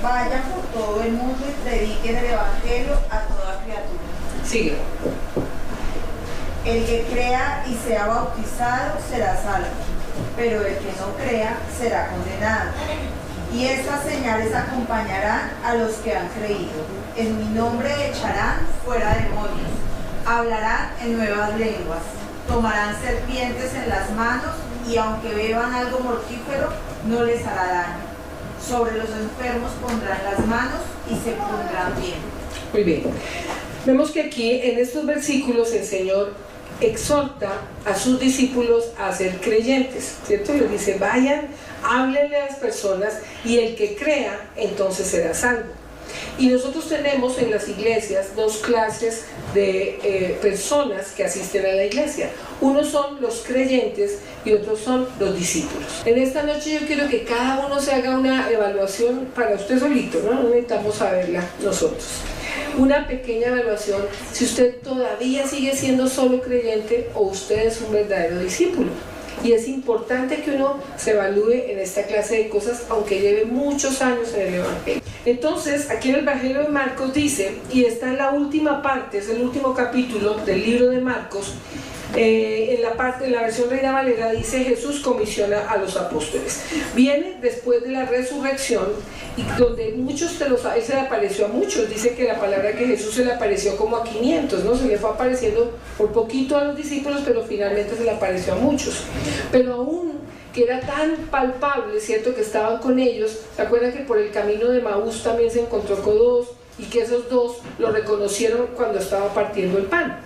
vayan por todo el mundo y prediquen el Evangelio a toda criatura. Sigue. El que crea y sea bautizado será salvo, pero el que no crea será condenado. Y estas señales acompañarán a los que han creído. En mi nombre echarán fuera demonios, hablarán en nuevas lenguas, tomarán serpientes en las manos y aunque beban algo mortífero, no les hará daño. Sobre los enfermos pondrán las manos y se pondrán bien. Muy bien. Vemos que aquí en estos versículos el Señor exhorta a sus discípulos a ser creyentes, ¿cierto? Les dice, vayan, háblenle a las personas y el que crea, entonces será salvo. Y nosotros tenemos en las iglesias dos clases de personas que asisten a la iglesia. Unos son los creyentes y otros son los discípulos. En esta noche yo quiero que cada uno se haga una evaluación para usted solito, ¿no? No necesitamos saberla nosotros. Una pequeña evaluación si usted todavía sigue siendo solo creyente o usted es un verdadero discípulo. Y es importante que uno se evalúe en esta clase de cosas, aunque lleve muchos años en el Evangelio. Entonces, aquí en el Evangelio de Marcos dice, y está en la última parte, es el último capítulo del libro de Marcos, en la versión Reina Valera dice, Jesús comisiona a los apóstoles. Viene después de la resurrección, y donde él se le apareció a muchos. Dice que la palabra que Jesús se le apareció como a 500, ¿no? Se le fue apareciendo por poquito a los discípulos, pero finalmente se le apareció a muchos. Pero aún que era tan palpable, ¿cierto?, que estaban con ellos. ¿Se acuerdan que por el camino de Maús también se encontró con dos? Y que esos dos lo reconocieron cuando estaba partiendo el pan.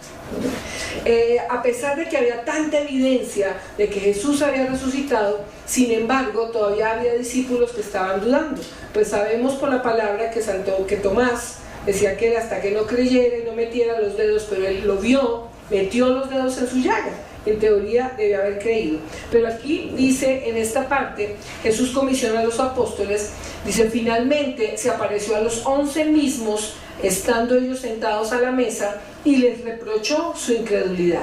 A pesar de que había tanta evidencia de que Jesús había resucitado, sin embargo todavía había discípulos que estaban dudando. Pues sabemos por la palabra que Tomás decía que hasta que no creyera y no metiera los dedos, pero él lo vio, metió los dedos en su llaga. En teoría debe haber creído. Pero aquí dice, en esta parte, Jesús comisiona a los apóstoles, dice, finalmente se apareció a los 11 mismos, estando ellos sentados a la mesa, y les reprochó su incredulidad.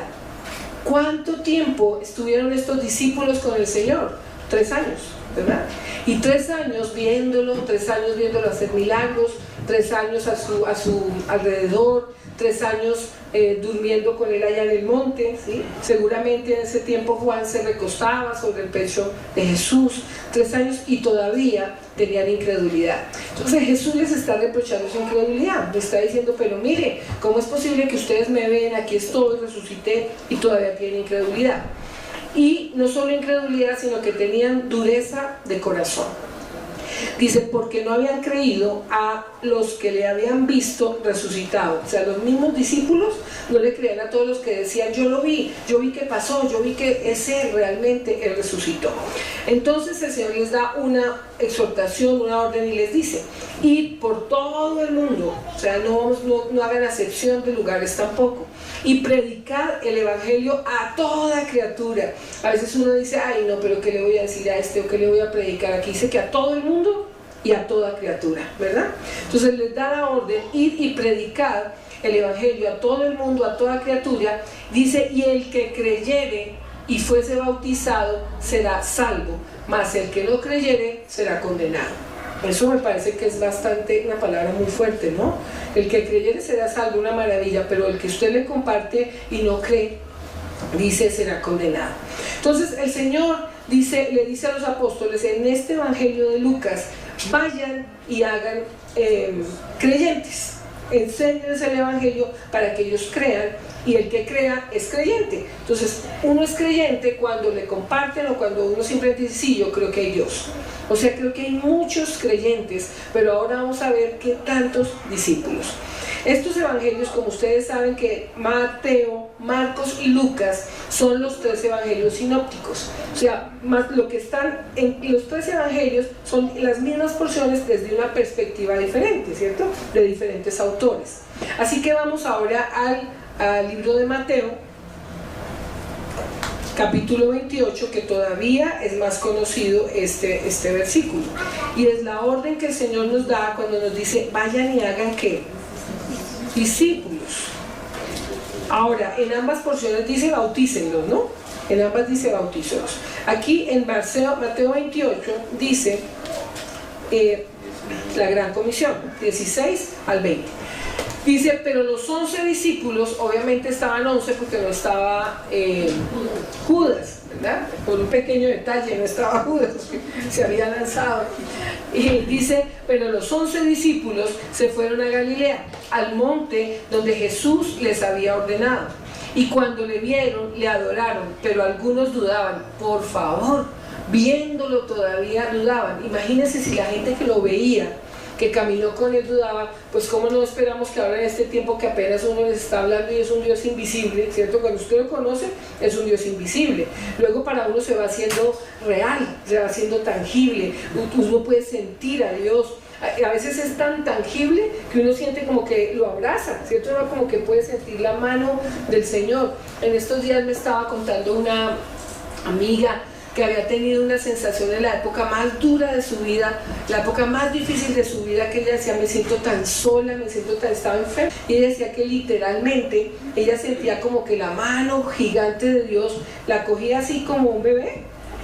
¿Cuánto tiempo estuvieron estos discípulos con el Señor? 3 años, ¿verdad? Y 3 años viéndolo, 3 años viéndolo hacer milagros, 3 años a su alrededor, 3 años durmiendo con él allá en el monte, ¿sí? Seguramente en ese tiempo Juan se recostaba sobre el pecho de Jesús. 3 años y todavía tenían incredulidad. Entonces Jesús les está reprochando su incredulidad. Le está diciendo, pero mire, ¿cómo es posible que ustedes me ven, aquí estoy, resucité y todavía tienen incredulidad? Y no solo incredulidad, sino que tenían dureza de corazón. Dice, porque no habían creído a los que le habían visto resucitado. O sea, los mismos discípulos no le creían a todos los que decían, yo vi que pasó, yo vi que ese realmente él resucitó. Entonces el Señor les da una exhortación, una orden y les dice, id por todo el mundo, o sea, no hagan acepción de lugares tampoco, y predicar el Evangelio a toda criatura. A veces uno dice, ay no, pero ¿qué le voy a decir a este o qué le voy a predicar? Aquí dice que a todo el mundo y a toda criatura, ¿verdad? Entonces les da la orden, ir y predicar el Evangelio a todo el mundo, a toda criatura. Dice, y el que creyere y fuese bautizado será salvo, mas el que no creyere será condenado. Eso me parece que es bastante, una palabra muy fuerte, ¿no? El que creyere será salvo, una maravilla, pero el que usted le comparte y no cree, dice, será condenado. Entonces el Señor le dice a los apóstoles en este Evangelio de Lucas, vayan y hagan creyentes, enséñenles el Evangelio para que ellos crean, y el que crea es creyente. Entonces uno es creyente cuando le comparten o cuando uno simplemente dice, sí, yo creo que hay Dios. O sea, creo que hay muchos creyentes, pero ahora vamos a ver qué tantos discípulos. Estos evangelios, como ustedes saben, que Mateo, Marcos y Lucas son los 3 evangelios sinópticos. O sea, lo que están en los 3 evangelios son las mismas porciones desde una perspectiva diferente, ¿cierto? De diferentes autores. Así que vamos ahora al libro de Mateo, capítulo 28, que todavía es más conocido este versículo. Y es la orden que el Señor nos da cuando nos dice, vayan y hagan ¿qué? Discípulos. Ahora, en ambas porciones dice bautícenlos, ¿no? En ambas dice bautícenlos. Aquí en Mateo 28 dice, la gran comisión, 16 al 20. Dice, pero los 11 discípulos, obviamente estaban 11 porque no estaba Judas, ¿verdad? Por un pequeño detalle, no estaba Judas, se había lanzado. Y dice, pero los 11 discípulos se fueron a Galilea, al monte donde Jesús les había ordenado. Y cuando le vieron, le adoraron, pero algunos dudaban. Por favor, viéndolo todavía dudaban. Imagínense si la gente que lo veía, que caminó con él, dudaba, pues cómo no esperamos que ahora en este tiempo que apenas uno les está hablando y es un Dios invisible, ¿cierto? Cuando usted lo conoce, es un Dios invisible. Luego para uno se va haciendo real, se va haciendo tangible, uno puede sentir a Dios. A veces es tan tangible que uno siente como que lo abraza, ¿cierto? Uno como que puede sentir la mano del Señor. En estos días me estaba contando una amiga que había tenido una sensación en la época más dura de su vida, la época más difícil de su vida, que ella decía, me siento tan sola, estaba enferma, y ella decía que literalmente ella sentía como que la mano gigante de Dios la cogía así como un bebé,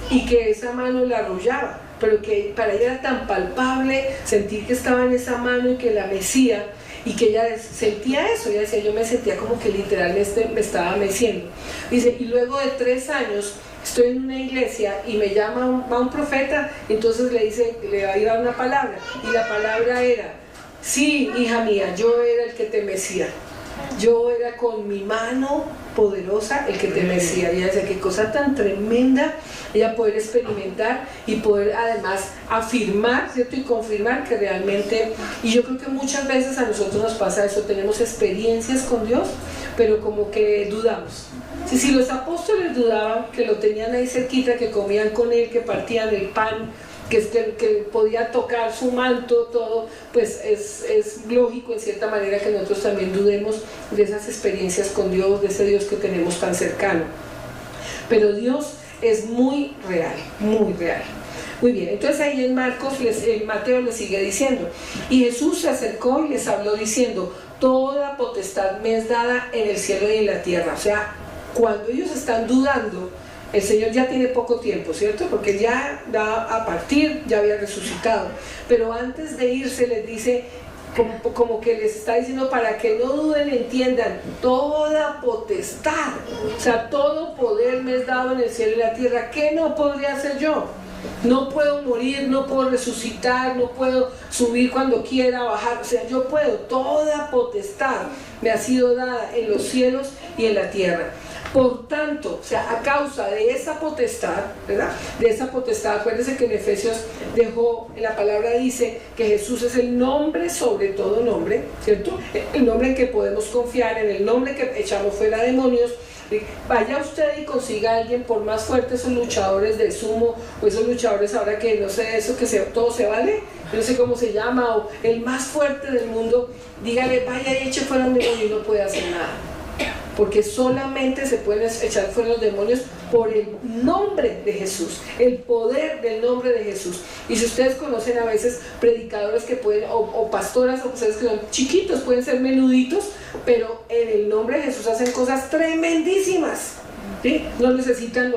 y que esa mano la arrullaba, pero que para ella era tan palpable sentir que estaba en esa mano y que la mecía, y que ella sentía eso. Ella decía, yo me sentía como que literalmente me estaba meciendo. Dice, y luego de 3 años estoy en una iglesia y me llama va un profeta, entonces le dice, le va a dar una palabra, y la palabra era, sí, hija mía, yo era el que te mecía, yo era con mi mano poderosa el que te mecía. Y ella decía, qué cosa tan tremenda ella poder experimentar y poder además afirmar, ¿cierto? Y confirmar que realmente, y yo creo que muchas veces a nosotros nos pasa eso, tenemos experiencias con Dios, pero como que dudamos. Si los apóstoles dudaban, que lo tenían ahí cerquita, que comían con él, que partían el pan, que podía tocar su manto, todo, pues es lógico en cierta manera que nosotros también dudemos de esas experiencias con Dios, de ese Dios que tenemos tan cercano. Pero Dios es muy real, muy real. Muy bien, entonces ahí en Mateo le sigue diciendo, y Jesús se acercó y les habló diciendo, toda potestad me es dada en el cielo y en la tierra. O sea, cuando ellos están dudando, el Señor ya tiene poco tiempo, ¿cierto? Porque ya va a partir, ya había resucitado. Pero antes de irse les dice, como que les está diciendo para que no duden, entiendan, toda potestad, o sea, todo poder me es dado en el cielo y la tierra. ¿Qué no podría hacer yo? No puedo morir, no puedo resucitar, no puedo subir cuando quiera, bajar, o sea, yo puedo, toda potestad me ha sido dada en los cielos y en la tierra. Por tanto, o sea, a causa de esa potestad, ¿verdad? De esa potestad, acuérdense que en Efesios la palabra dice que Jesús es el nombre sobre todo nombre, ¿cierto? El nombre en que podemos confiar, en el nombre que echamos fuera demonios. Vaya usted y consiga a alguien, por más fuertes esos luchadores de sumo, o esos luchadores ahora que no sé, eso que todo se vale, no sé cómo se llama, o el más fuerte del mundo, dígale, vaya y eche fuera un demonio y no puede hacer nada. Porque solamente se pueden echar fuera los demonios por el nombre de Jesús, el poder del nombre de Jesús. Y si ustedes conocen a veces predicadores que pueden, o pastoras, o ustedes que son chiquitos, pueden ser menuditos, pero en el nombre de Jesús hacen cosas tremendísimas, ¿sí? No necesitan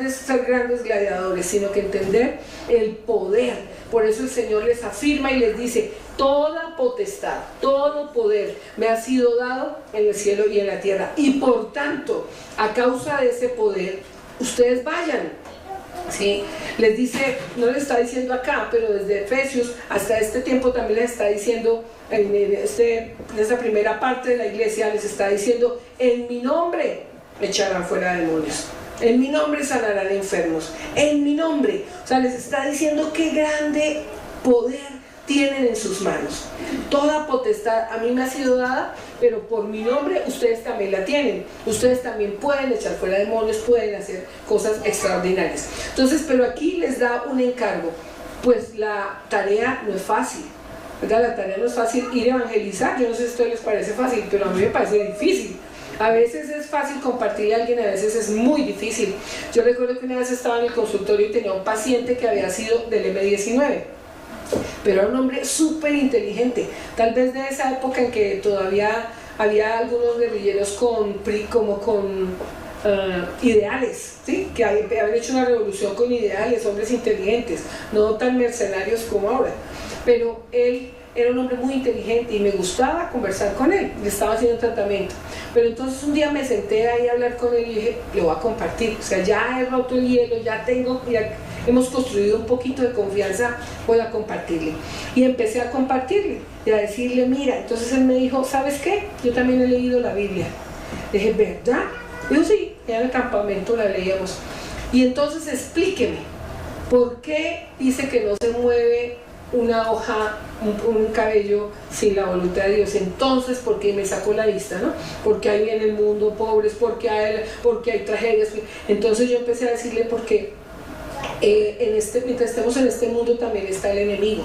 ser grandes gladiadores, sino que entender el poder. Por eso el Señor les afirma y les dice, toda potestad, todo poder me ha sido dado en el cielo y en la tierra. Y por tanto, a causa de ese poder, ustedes vayan. ¿Sí? Les dice, no les está diciendo acá, pero desde Efesios hasta este tiempo también les está diciendo, en esa primera parte de la iglesia les está diciendo, en mi nombre echarán fuera demonios. En mi nombre sanarán enfermos, en mi nombre. O sea, les está diciendo qué grande poder tienen en sus manos. Toda potestad a mí me ha sido dada, pero por mi nombre ustedes también la tienen. Ustedes también pueden echar fuera demonios, pueden hacer cosas extraordinarias. Entonces, pero aquí les da un encargo. Pues la tarea no es fácil, ¿verdad? La tarea no es fácil ir a evangelizar. Yo no sé si a ustedes les parece fácil, pero a mí me parece difícil. A veces es fácil compartirle a alguien, a veces es muy difícil. Yo recuerdo que una vez estaba en el consultorio y tenía un paciente que había sido del M19, pero era un hombre súper inteligente, tal vez de esa época en que todavía había algunos guerrilleros con ideales, ¿sí? Que habían hecho una revolución con ideales, hombres inteligentes, no tan mercenarios como ahora. pero él era un hombre muy inteligente y me gustaba conversar con él, le estaba haciendo tratamiento. Pero entonces un día me senté ahí a hablar con él y dije, le voy a compartir, o sea, ya he roto el hielo, ya hemos construido un poquito de confianza, voy a compartirle. Y empecé a compartirle y a decirle, mira, entonces él me dijo, ¿sabes qué? Yo también he leído la Biblia. Le dije, ¿verdad? Dijo, sí, ya en el campamento la leíamos. Y entonces explíqueme, ¿por qué dice que no se mueve una hoja, un cabello sin la voluntad de Dios? Entonces, ¿por qué me sacó la lista, no? Porque hay en el mundo pobres, porque hay tragedias. Entonces yo empecé a decirle, porque mientras estemos en este mundo también está el enemigo,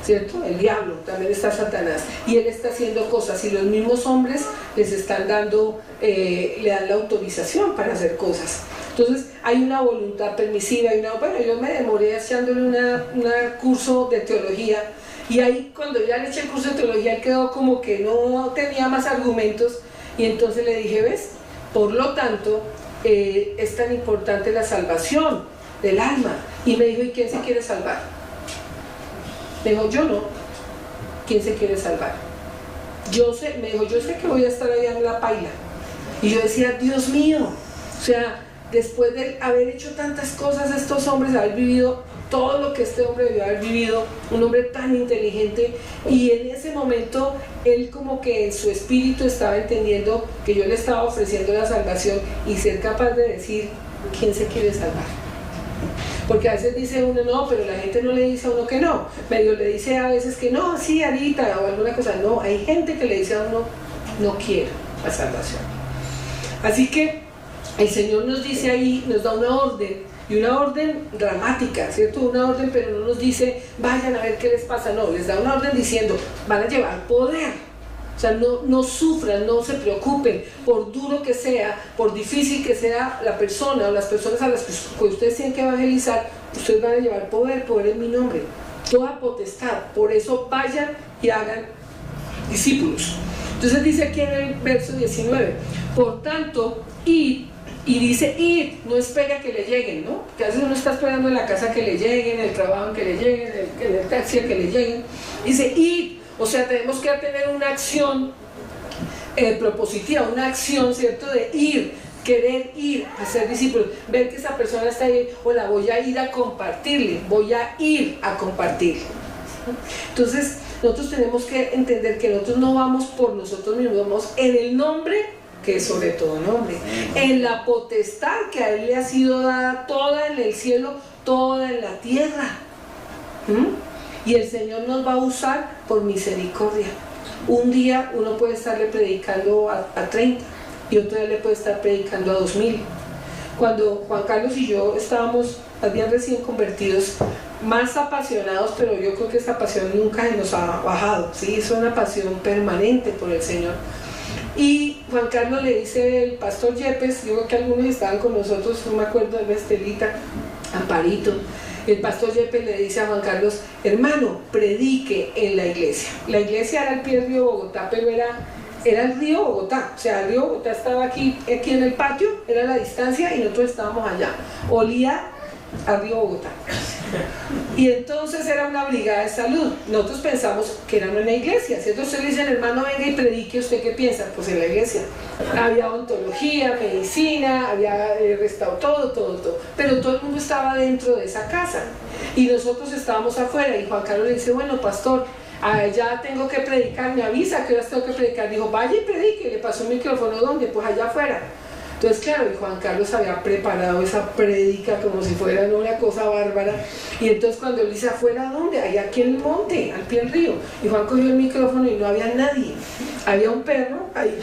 ¿cierto? El diablo, también está Satanás, y él está haciendo cosas, y los mismos hombres les están dando, le dan la autorización para hacer cosas. Entonces hay una voluntad permisiva, bueno, yo me demoré echándole un curso de teología, y ahí cuando ya le eché el curso de teología, él quedó como que no tenía más argumentos, y entonces le dije, ¿ves? Por lo tanto, es tan importante la salvación del alma. Y me dijo, ¿y quién se quiere salvar? Me dijo, yo no. ¿Quién se quiere salvar? Me dijo, yo sé que voy a estar allá en la paila. Y yo decía, Dios mío, o sea, después de haber hecho tantas cosas, estos hombres, haber vivido todo lo que este hombre debió haber vivido, un hombre tan inteligente, y en ese momento él como que en su espíritu estaba entendiendo que yo le estaba ofreciendo la salvación, y ser capaz de decir, ¿quién se quiere salvar? Porque a veces dice uno no, pero la gente no le dice a uno que no, medio le dice a veces que no, sí, ahorita, o alguna cosa. No, hay gente que le dice a uno, no quiero la salvación. Así que el Señor nos dice ahí, nos da una orden, y una orden dramática, ¿cierto? Una orden, pero no nos dice, vayan a ver qué les pasa, no, les da una orden diciendo, van a llevar poder. O sea, no sufran, no se preocupen, por duro que sea, por difícil que sea la persona o las personas a las que ustedes tienen que evangelizar, ustedes van a llevar poder en mi nombre, toda potestad. Por eso vayan y hagan discípulos. Entonces dice aquí en el verso 19, por tanto, id, y dice id, no espera que le lleguen, ¿no? Que a veces uno está esperando en la casa que le lleguen, en el trabajo que le lleguen, en el taxi que le lleguen. Dice id. O sea, tenemos que tener una acción propositiva, una acción, ¿cierto? De ir, querer ir a ser discípulos, ver que esa persona está ahí, hola, voy a ir a compartirle, voy a ir a compartirle. Entonces, nosotros tenemos que entender que nosotros no vamos por nosotros mismos, vamos en el nombre, que es sobre todo nombre, en la potestad que a él le ha sido dada, toda en el cielo, toda en la tierra. Y el Señor nos va a usar por misericordia. Un día uno puede estarle predicando a 30 y otro día le puede estar predicando a 2000. Cuando Juan Carlos y yo estábamos bien recién convertidos, más apasionados, pero yo creo que esta pasión nunca se nos ha bajado, ¿sí? Es una pasión permanente por el Señor. Y Juan Carlos le dice el pastor Yepes, yo creo que algunos estaban con nosotros, no me acuerdo de Estelita, Amparito. El pastor Yepes le dice a Juan Carlos, hermano, predique en la iglesia. La iglesia era al pie del río Bogotá, pero era el río Bogotá. O sea, el río Bogotá estaba aquí en el patio, era la distancia, y nosotros estábamos allá. Olía al río Bogotá. Y entonces era una brigada de salud. Nosotros pensamos que era una iglesia, ¿cierto? Usted le dice, hermano, venga y predique, ¿usted qué piensa? Pues en la iglesia. Había ontología, medicina, había restaurado todo. Pero todo el mundo estaba dentro de esa casa. Y nosotros estábamos afuera. Y Juan Carlos le dice, bueno, pastor, ya tengo que predicar, me avisa que horas tengo que predicar. Dijo, vaya y predique. Le pasó un micrófono, ¿dónde? Pues allá afuera. Entonces, claro, y Juan Carlos había preparado esa prédica como si fuera una cosa bárbara. Y entonces cuando él dice, ¿afuera dónde? Allá aquí en el monte, al pie del río. Y Juan cogió el micrófono y no había nadie. Había un perro ahí.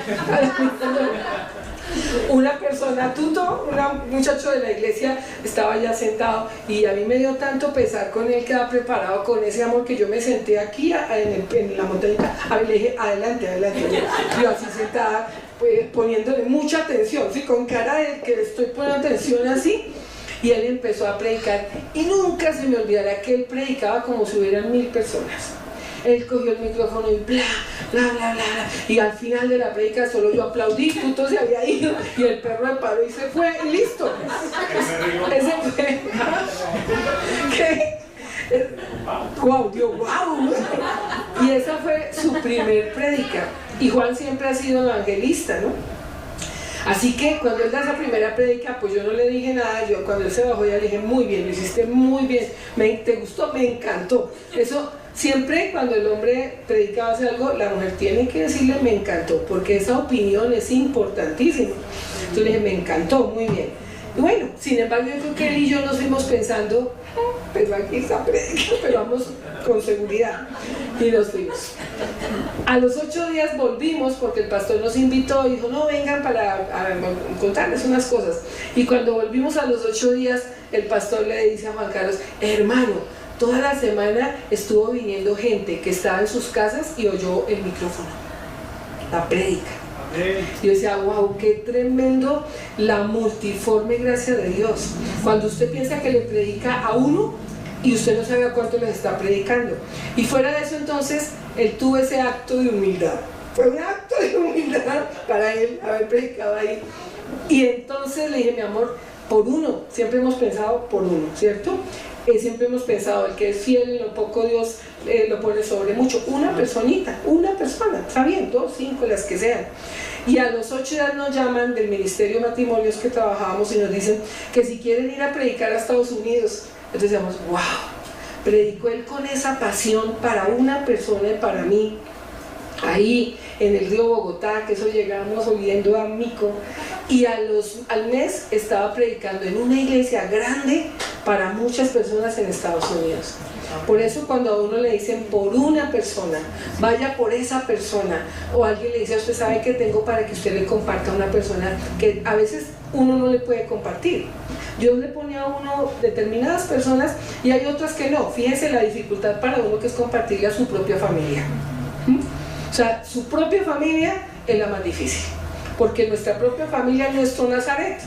Una persona, un muchacho de la iglesia estaba ya sentado, y a mí me dio tanto pesar con él, que estaba preparado con ese amor, que yo me senté aquí en la montaña. A mí le dije, adelante. Yo así sentada, pues, poniéndole mucha atención, ¿sí? Con cara de que le estoy poniendo atención así. Y él empezó a predicar, y nunca se me olvidará que él predicaba como si hubieran 1000 personas. Él cogió el micrófono y bla, y al final de la predica solo yo aplaudí, Tuto se había ido, y el perro me paró y se fue, y listo. Ese fue. Wow, Dios, wow. Y esa fue su primer prédica. Y Juan siempre ha sido evangelista, ¿no? Así que cuando él da esa primera prédica, pues yo no le dije nada. Yo cuando él se bajó ya le dije, muy bien, lo hiciste muy bien, ¿te gustó? Me encantó. Eso siempre cuando el hombre predica o hace algo, la mujer tiene que decirle me encantó, porque esa opinión es importantísima. Entonces le dije, me encantó, muy bien. Y bueno, sin embargo yo creo que él y yo nos fuimos pensando, pero aquí está prédica, pero vamos con seguridad, y nos fuimos. A los 8 días volvimos porque el pastor nos invitó y dijo, no, vengan para contarles unas cosas. Y cuando volvimos a los 8 días, el pastor le dice a Juan Carlos, hermano, toda la semana estuvo viniendo gente que estaba en sus casas y oyó el micrófono, la prédica. Yo decía, wow, qué tremendo la multiforme gracia de Dios. Cuando usted piensa que le predica a uno y usted no sabe a cuánto les está predicando. Y fuera de eso, entonces, él tuvo ese acto de humildad. Fue un acto de humildad para él haber predicado ahí. Y entonces le dije, mi amor, por uno, siempre hemos pensado por uno, ¿cierto? Siempre hemos pensado, el que es fiel en lo poco, Dios lo pone sobre mucho. Una personita, una persona, está bien, 2, 5, las que sean. Y a los 8 días nos llaman del Ministerio de Matrimonios que trabajábamos y nos dicen que si quieren ir a predicar a Estados Unidos. Entonces decíamos, wow, predicó él con esa pasión para una persona y para mí. Ahí en el río Bogotá, que eso llegamos oliendo a mico, y al mes estaba predicando en una iglesia grande para muchas personas en Estados Unidos. Por eso cuando a uno le dicen por una persona, vaya por esa persona, o alguien le dice, usted sabe que tengo para que usted le comparta a una persona que a veces uno no le puede compartir. Dios le pone a uno determinadas personas y hay otras que no. Fíjense la dificultad para uno que es compartirle a su propia familia. O sea, su propia familia es la más difícil, porque nuestra propia familia es nuestro Nazaret,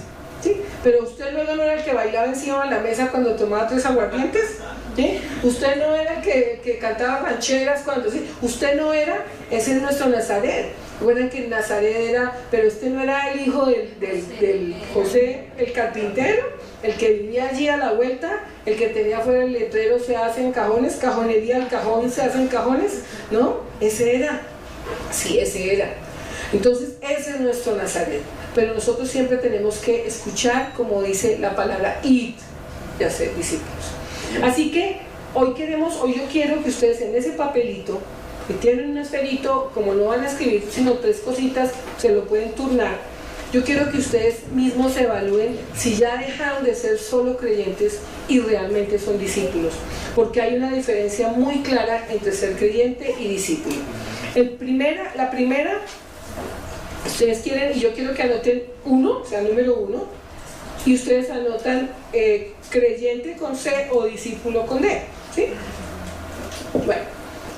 ¿sí? Pero usted luego no era el que bailaba encima de la mesa cuando tomaba 3 aguardientes, ¿sí? Usted no era el que cantaba rancheras cuando, ¿sí? Usted no era, ese es nuestro Nazaret. Recuerden que Nazaret era, pero este no era el hijo del José, el carpintero, el que vivía allí a la vuelta, el que tenía fuera el letrero se hace en cajones, cajonería al cajón se hace en cajones, ¿no? Ese era, sí, ese era. Entonces ese es nuestro Nazaret, pero nosotros siempre tenemos que escuchar, como dice la palabra, id y hacer discípulos. Así que hoy yo quiero que ustedes en ese papelito, que tienen un esferito, como no van a escribir sino 3 cositas, se lo pueden turnar. Yo quiero que ustedes mismos evalúen si ya dejaron de ser solo creyentes y realmente son discípulos, porque hay una diferencia muy clara entre ser creyente y discípulo. La primera, ustedes quieren, y yo quiero que anoten 1, o sea, número 1, y ustedes anotan creyente con C o discípulo con D, ¿sí? Bueno,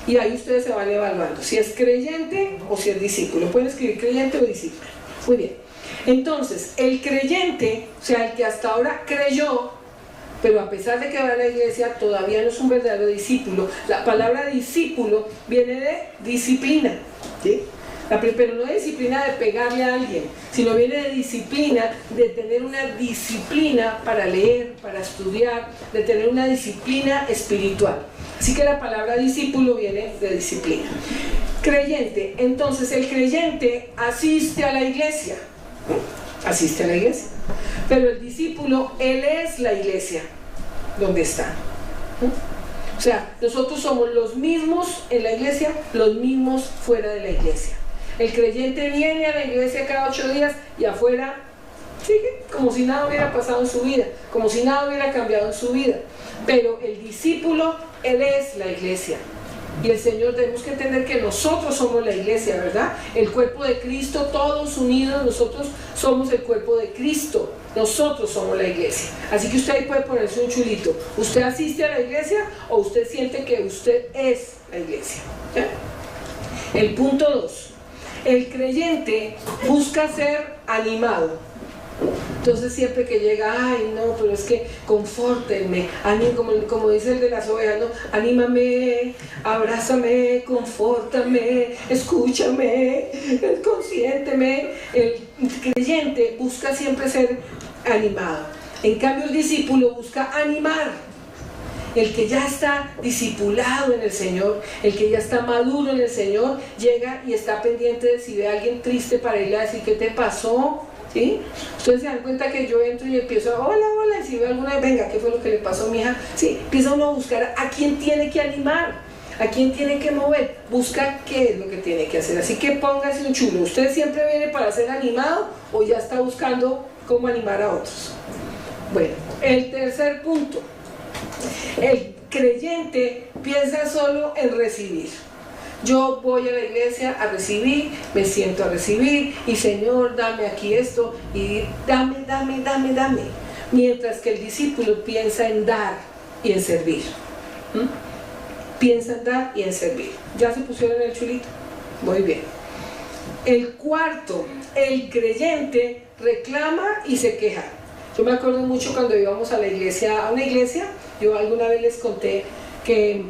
y ahí ustedes se van evaluando si es creyente o si es discípulo. Pueden escribir creyente o discípulo. Muy bien. Entonces, el creyente, o sea, el que hasta ahora creyó, pero a pesar de que va a la iglesia, todavía no es un verdadero discípulo. La palabra discípulo viene de disciplina, ¿sí? Pero no de disciplina de pegarle a alguien, sino viene de disciplina, de tener una disciplina para leer, para estudiar, de tener una disciplina espiritual. Así que la palabra discípulo viene de disciplina. Creyente, entonces el creyente asiste a la iglesia, asiste a la iglesia, pero el discípulo, él es la iglesia donde está. O sea, nosotros somos los mismos en la iglesia, los mismos fuera de la iglesia. El creyente viene a la iglesia cada 8 días y afuera sigue como si nada hubiera pasado en su vida, como si nada hubiera cambiado en su vida. Pero el discípulo, él es la iglesia. Y el Señor, tenemos que entender que nosotros somos la iglesia, ¿verdad? El cuerpo de Cristo, todos unidos, nosotros somos el cuerpo de Cristo. Nosotros somos la iglesia. Así que usted ahí puede ponerse un chulito. ¿Usted asiste a la iglesia o usted siente que usted es la iglesia? ¿Sí? El punto 2. El creyente busca ser animado. Entonces siempre que llega, ay no, pero es que confórtenme, como dice el de las ovejas, ¿no? Anímame, abrázame, confórtame, escúchame, consiénteme. El creyente busca siempre ser animado. En cambio el discípulo busca animar. El que ya está discipulado en el Señor, el que ya está maduro en el Señor, llega y está pendiente de si ve a alguien triste para irle a decir ¿qué te pasó? ¿Sí? Ustedes se dan cuenta que yo entro y empiezo a hola, hola, y si veo alguna vez, venga, ¿qué fue lo que le pasó a mi hija? Sí, empieza uno a buscar a quién tiene que animar, a quién tiene que mover, busca qué es lo que tiene que hacer. Así que póngase un chulo. ¿Usted siempre viene para ser animado o ya está buscando cómo animar a otros? Bueno, el tercer punto. El creyente piensa solo en recibir. Yo voy a la iglesia a recibir, me siento a recibir y Señor, dame aquí esto y dame. Mientras que el discípulo piensa en dar y en servir. Piensa en dar y en servir. ¿Ya se pusieron el chulito? Muy bien. El cuarto, el creyente reclama y se queja. Yo me acuerdo mucho cuando íbamos a una iglesia, yo alguna vez les conté que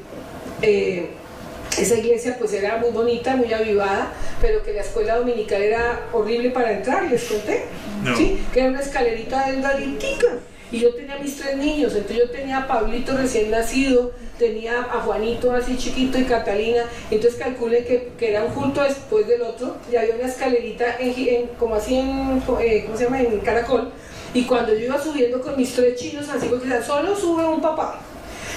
esa iglesia pues era muy bonita, muy avivada, pero que la escuela dominical era horrible para entrar, les conté, no. ¿Sí? Que era una escalerita delgaditica, y yo tenía mis 3 niños, entonces yo tenía a Pablito recién nacido, tenía a Juanito así chiquito y Catalina, entonces calculé que era un culto después del otro, y había una escalerita como así ¿cómo se llama? En caracol, y cuando yo iba subiendo con mis 3 chinos, así porque solo sube un papá.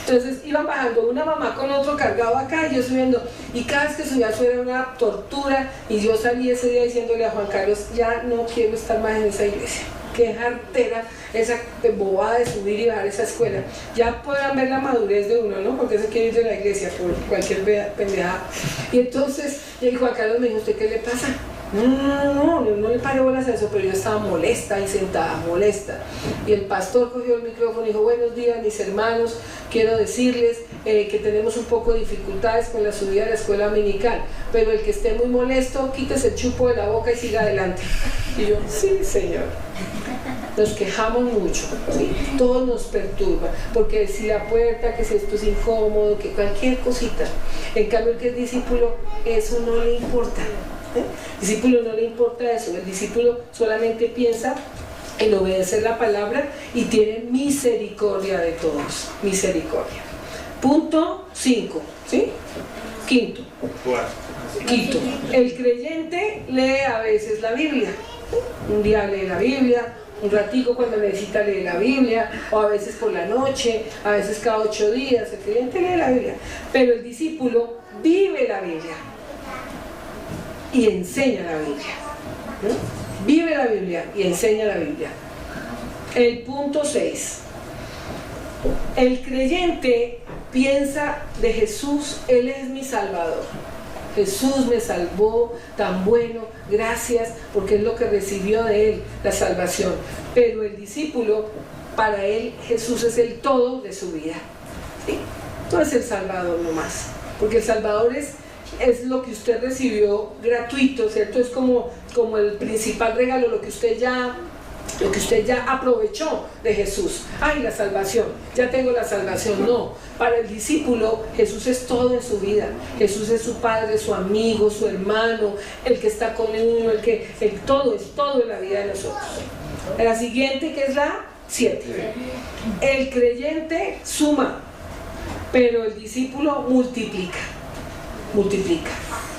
Entonces iban bajando una mamá con otro cargado acá y yo subiendo, y cada vez que subía eso era una tortura, y yo salí ese día diciéndole a Juan Carlos, ya no quiero estar más en esa iglesia, qué jartera esa bobada de subir y bajar esa escuela. Ya podrán ver la madurez de uno, ¿no? Porque se quiere ir de la iglesia por cualquier pendejada. Y entonces Juan Carlos me dijo, ¿usted qué le pasa? No le paré bolas a eso, pero yo estaba molesta y sentada, molesta. Y el pastor cogió el micrófono y dijo, buenos días mis hermanos, quiero decirles que tenemos un poco de dificultades con la subida a la escuela dominical, pero el que esté muy molesto, quítese el chupo de la boca y siga adelante. Y yo, sí señor. Nos quejamos mucho, ¿sí? Todo nos perturba, porque si la puerta, que si esto es incómodo, que cualquier cosita. En cambio el que es discípulo, eso no le importa. El discípulo no le importa eso, el discípulo solamente piensa en obedecer la palabra y tiene misericordia de todos, misericordia. Punto 5, ¿sí? Quinto, el creyente lee a veces la Biblia, un día lee la Biblia, un ratico cuando necesita leer la Biblia, o a veces por la noche, a veces cada 8 días, el creyente lee la Biblia, pero el discípulo vive la Biblia y enseña la Biblia, ¿no? Vive la Biblia y enseña la Biblia. El punto 6, el creyente piensa de Jesús, Él es mi Salvador. Jesús me salvó, tan bueno, gracias, porque es lo que recibió de Él, la salvación. Pero el discípulo, para él, Jesús es el todo de su vida, ¿sí? No es el Salvador nomás, porque el Salvador es lo que usted recibió gratuito, ¿cierto? Es como el principal regalo, lo que usted ya aprovechó de Jesús. Ay, la salvación, ya tengo la salvación. No, para el discípulo Jesús es todo en su vida. Jesús es su padre, su amigo, su hermano, el que está con uno, todo es todo en la vida de nosotros. La siguiente, que es la 7, el creyente suma, pero el discípulo multiplica,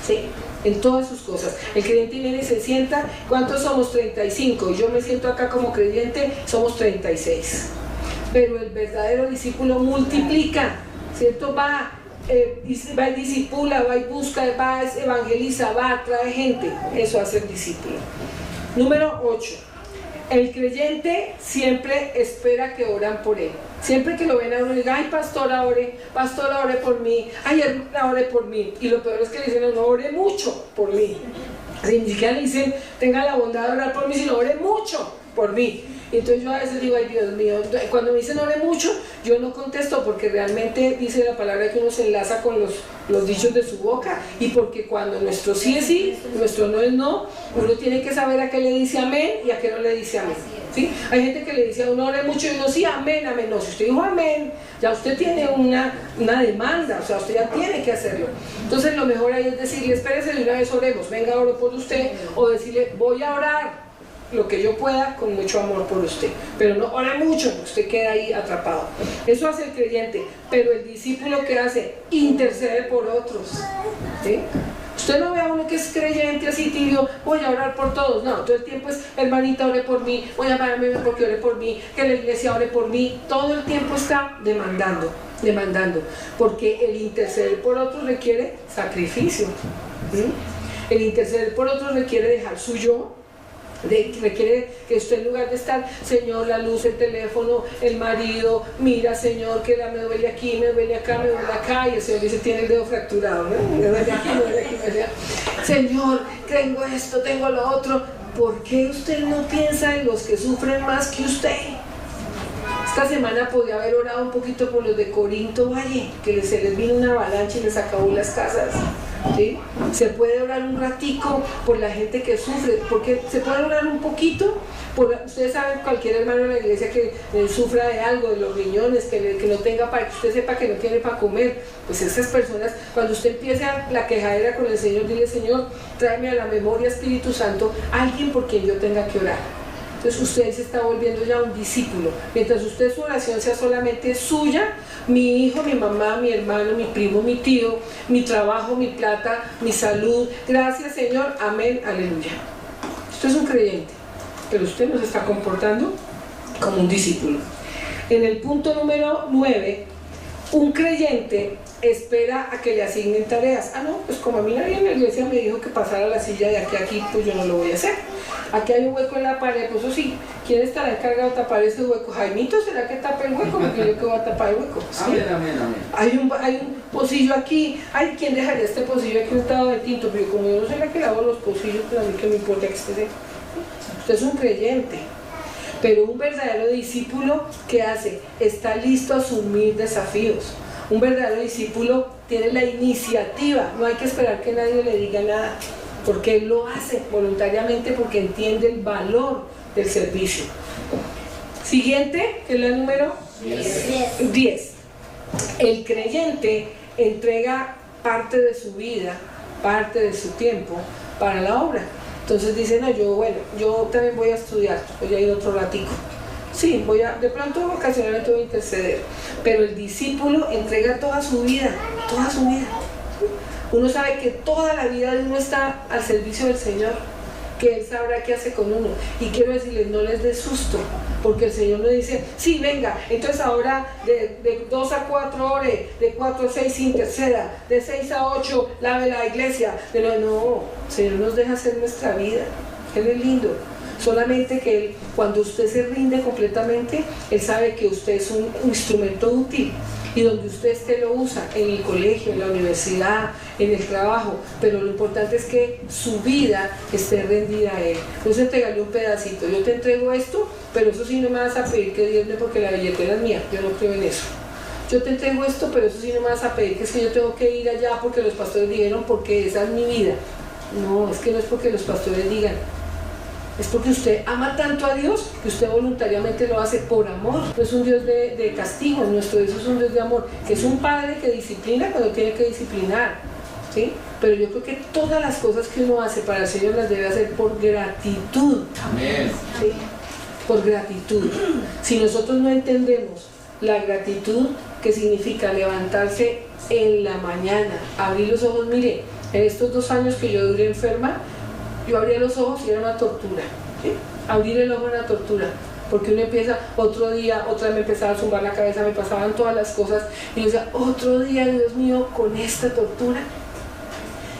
¿sí? En todas sus cosas. El creyente viene y se sienta, ¿cuántos somos? 35, y yo me siento acá como creyente, somos 36. Pero el verdadero discípulo multiplica, ¿cierto? Va y discipula, va y busca, va, evangeliza, va, trae gente. Eso hace el discípulo. Número 8. El creyente siempre espera que oran por él. Siempre que lo ven a uno, diga, ay, pastora, ore por mí, ay, hermana, ore por mí. Y lo peor es que le dicen, no, ore mucho por mí. Así, ni siquiera le dicen, tenga la bondad de orar por mí, sino ore mucho por mí. Y entonces yo a veces digo, ay, Dios mío, cuando me dicen ore mucho, yo no contesto, porque realmente dice la palabra que uno se enlaza con los dichos de su boca, y porque cuando nuestro sí es sí, nuestro no es no, uno tiene que saber a qué le dice amén y a qué no le dice amén, ¿sí? Hay gente que le dice a uno ore mucho y uno sí, amén, amén. No, si usted dijo amén, ya usted tiene una demanda, o sea, usted ya tiene que hacerlo. Entonces lo mejor ahí es decirle, espérese de una vez, oremos, venga, oro por usted, o decirle, voy a orar. lo que yo pueda con mucho amor por usted, pero no ore mucho, usted queda ahí atrapado. Eso hace el creyente, pero el discípulo, ¿qué hace? Intercede por otros, ¿sí? Usted no ve a uno que es creyente así tibio, voy a orar por todos. No, todo el tiempo es, hermanita, ore por mí, voy a pararme porque ore por mí, que la iglesia ore por mí. Todo el tiempo está demandando, porque el interceder por otros requiere sacrificio. ¿Sí? El interceder por otros requiere dejar su yo, requiere que usted, en lugar de estar, Señor, la luz, el teléfono, el marido, mira, Señor, que me duele aquí, me duele acá, me duele acá, y el Señor dice, tiene el dedo fracturado, ¿no? Me duele aquí, me duele aquí, me duele acá. Señor, tengo esto, tengo lo otro. ¿Por qué usted no piensa en los que sufren más que usted? Esta semana podía haber orado un poquito por los de Corinto Valle, que se les vino una avalancha y les acabó las casas. ¿Sí? Se puede orar un ratico por la gente que sufre, porque se puede orar un poquito por, ustedes saben, cualquier hermano de la iglesia que sufra de algo, de los riñones, que no tenga, para que usted sepa que no tiene para comer, pues esas personas, cuando usted empiece la quejadera con el Señor, dile, Señor, tráeme a la memoria, Espíritu Santo, alguien por quien yo tenga que orar. Entonces usted se está volviendo ya un discípulo. Mientras usted, su oración sea solamente suya, mi hijo, mi mamá, mi hermano, mi primo, mi tío, mi trabajo, mi plata, mi salud, gracias Señor, amén, aleluya. Usted es un creyente, pero usted no se está comportando como un discípulo. En el punto número 9, un creyente espera a que le asignen tareas. Ah, no, pues como a mí nadie en la iglesia me dijo que pasara la silla de aquí a aquí, pues yo no lo voy a hacer. Aquí hay un hueco en la pared, pues eso sí, ¿quién estará encargado de tapar ese hueco? ¿Jaimito será que tape el hueco? Porque yo que voy a tapar el hueco. ¿Sí? Amén, amén, amén. Hay un pocillo aquí, ay, ¿quién dejaría este pocillo aquí untado de tinto? Pero como yo no soy la que lavo los pocillos, pues a mí que me importa que esté. Usted es un creyente. Pero un verdadero discípulo, ¿qué hace? Está listo a asumir desafíos. Un verdadero discípulo tiene la iniciativa, no hay que esperar que nadie le diga nada, porque él lo hace voluntariamente, porque entiende el valor del servicio. Siguiente, que es la número 10. El creyente entrega parte de su vida, parte de su tiempo para la obra. Entonces dice, no, yo también voy a estudiar, voy a ir otro ratico. Sí, de pronto ocasionalmente voy a interceder, pero el discípulo entrega toda su vida, toda su vida. Uno sabe que toda la vida de uno está al servicio del Señor, que Él sabrá qué hace con uno. Y quiero decirles, no les dé susto, porque el Señor no dice, sí, venga, entonces ahora de 2 a 4 ore, de 4 a 6 interceda, de 6 a 8 lave la iglesia. Pero no, el Señor nos deja hacer nuestra vida, Él es lindo. Solamente que Él, cuando usted se rinde completamente, Él sabe que usted es un instrumento útil, y donde usted esté lo usa, en el colegio, en la universidad, en el trabajo, pero lo importante es que su vida esté rendida a Él. No es entregarle un pedacito, yo te entrego esto, pero eso sí no me vas a pedir que diezme porque la billetera es mía, yo no creo en eso. Yo te entrego esto, pero eso sí no me vas a pedir que es que yo tengo que ir allá porque los pastores dijeron, porque esa es mi vida. No, es que no es porque los pastores digan. Es porque usted ama tanto a Dios que usted voluntariamente lo hace por amor. No es un Dios de castigo, nuestro Dios es un Dios de amor, que es un padre que disciplina cuando tiene que disciplinar, ¿sí? Pero yo creo que todas las cosas que uno hace para el Señor las debe hacer por gratitud. Amén. ¿Sí? Por gratitud. Si nosotros no entendemos la gratitud, que significa levantarse en la mañana, abrir los ojos, mire, en estos 2 años que yo duré enferma, yo abría los ojos y era una tortura, ¿sí? Abrir el ojo era una tortura, porque uno empieza otro día, otra vez me empezaba a zumbar la cabeza, me pasaban todas las cosas, y yo decía, otro día, Dios mío, con esta tortura.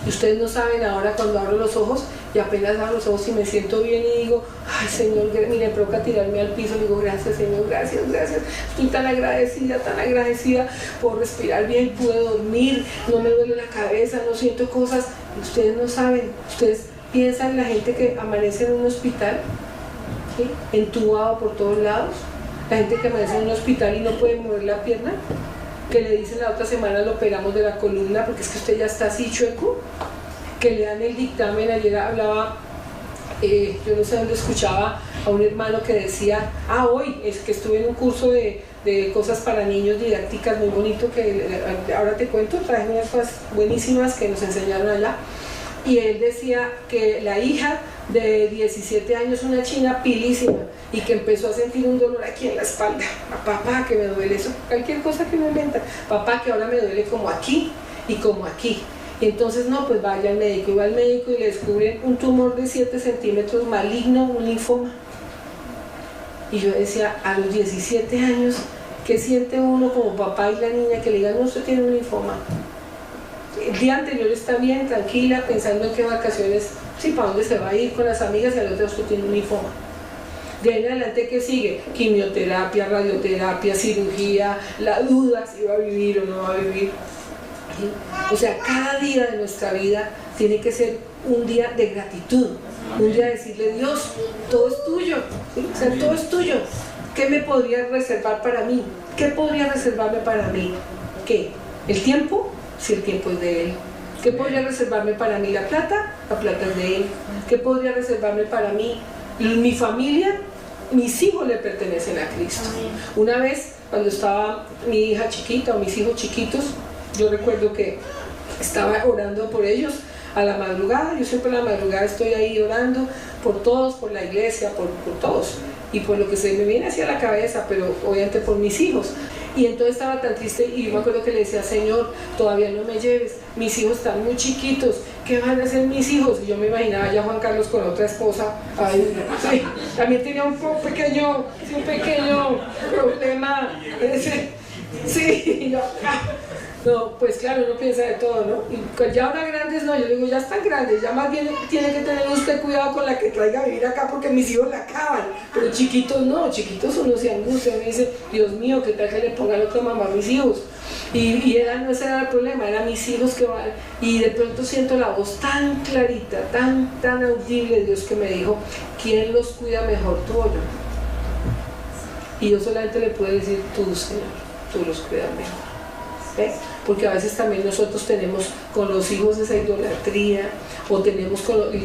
Y ustedes no saben ahora cuando abro los ojos, y apenas abro los ojos y me siento bien y digo, ay Señor, mire, provoca tirarme al piso, digo, gracias Señor, gracias, gracias, estoy tan agradecida por respirar bien, pude dormir, no me duele la cabeza, no siento cosas. Y ustedes no saben, ustedes piensan en la gente que amanece en un hospital, ¿sí? Entubado por todos lados, la gente que amanece en un hospital y no puede mover la pierna, que le dicen la otra semana lo operamos de la columna porque es que usted ya está así chueco, que le dan el dictamen. Ayer hablaba, yo no sé dónde escuchaba a un hermano que decía, hoy es que estuve en un curso de cosas para niños didácticas muy bonito, que ahora te cuento, traje unas cosas buenísimas que nos enseñaron allá. y él decía que la hija de 17 años, una china pilísima, y que empezó a sentir un dolor aquí en la espalda. Papá, que me duele eso, cualquier cosa que uno inventa. Papá, que ahora me duele como aquí y como aquí. Y entonces, no, pues vaya al médico. Y va al médico y le descubren un tumor de 7 centímetros maligno, un linfoma. Y yo decía, a los 17 años, ¿qué siente uno como papá y la niña que le digan, no, usted tiene un linfoma? El día anterior está bien, tranquila, pensando en qué vacaciones, sí, para dónde se va a ir con las amigas, y al otro usted tiene un linfoma. De ahí en adelante, ¿qué sigue? Quimioterapia, radioterapia, cirugía, la duda si va a vivir o no va a vivir. O sea, cada día de nuestra vida tiene que ser un día de gratitud, un día de decirle, Dios, todo es tuyo, ¿sí? O sea, todo es tuyo. ¿Qué me podría reservar para mí? ¿Qué podría reservarme para mí? ¿Qué? ¿El tiempo? Si el tiempo es de Él. ¿Qué podría reservarme para mí? ¿La plata? La plata es de Él. ¿Qué podría reservarme para mí? Mi familia, mis hijos le pertenecen a Cristo. Una vez, cuando estaba mi hija chiquita o mis hijos chiquitos, yo recuerdo que estaba orando por ellos a la madrugada. Yo siempre a la madrugada estoy ahí orando por todos, por la iglesia, por todos, y por lo que se me viene hacia la cabeza, pero obviamente por mis hijos. Y entonces estaba tan triste, y yo me acuerdo que le decía, Señor, todavía no me lleves, mis hijos están muy chiquitos, ¿qué van a hacer mis hijos? Y yo me imaginaba ya Juan Carlos con otra esposa. Ay, sí, también tenía un pequeño problema, sí, yo, no, pues claro, uno piensa de todo, ¿no? Y ya ahora grandes no, yo digo, ya están grandes, ya más bien tiene que tener usted cuidado con la que traiga a vivir acá, porque mis hijos la acaban. Pero chiquitos no, chiquitos uno se angustia, uno dice, Dios mío, ¿qué tal que le pongan otra mamá a mis hijos? Y no ese era el problema, eran mis hijos que van, y de pronto siento la voz tan clarita, tan audible de Dios que me dijo, ¿quién los cuida mejor, tú o yo? Y yo solamente le puedo decir, tú, Señor, tú los cuidas mejor. ¿Ves? Porque a veces también nosotros tenemos con los hijos esa idolatría, o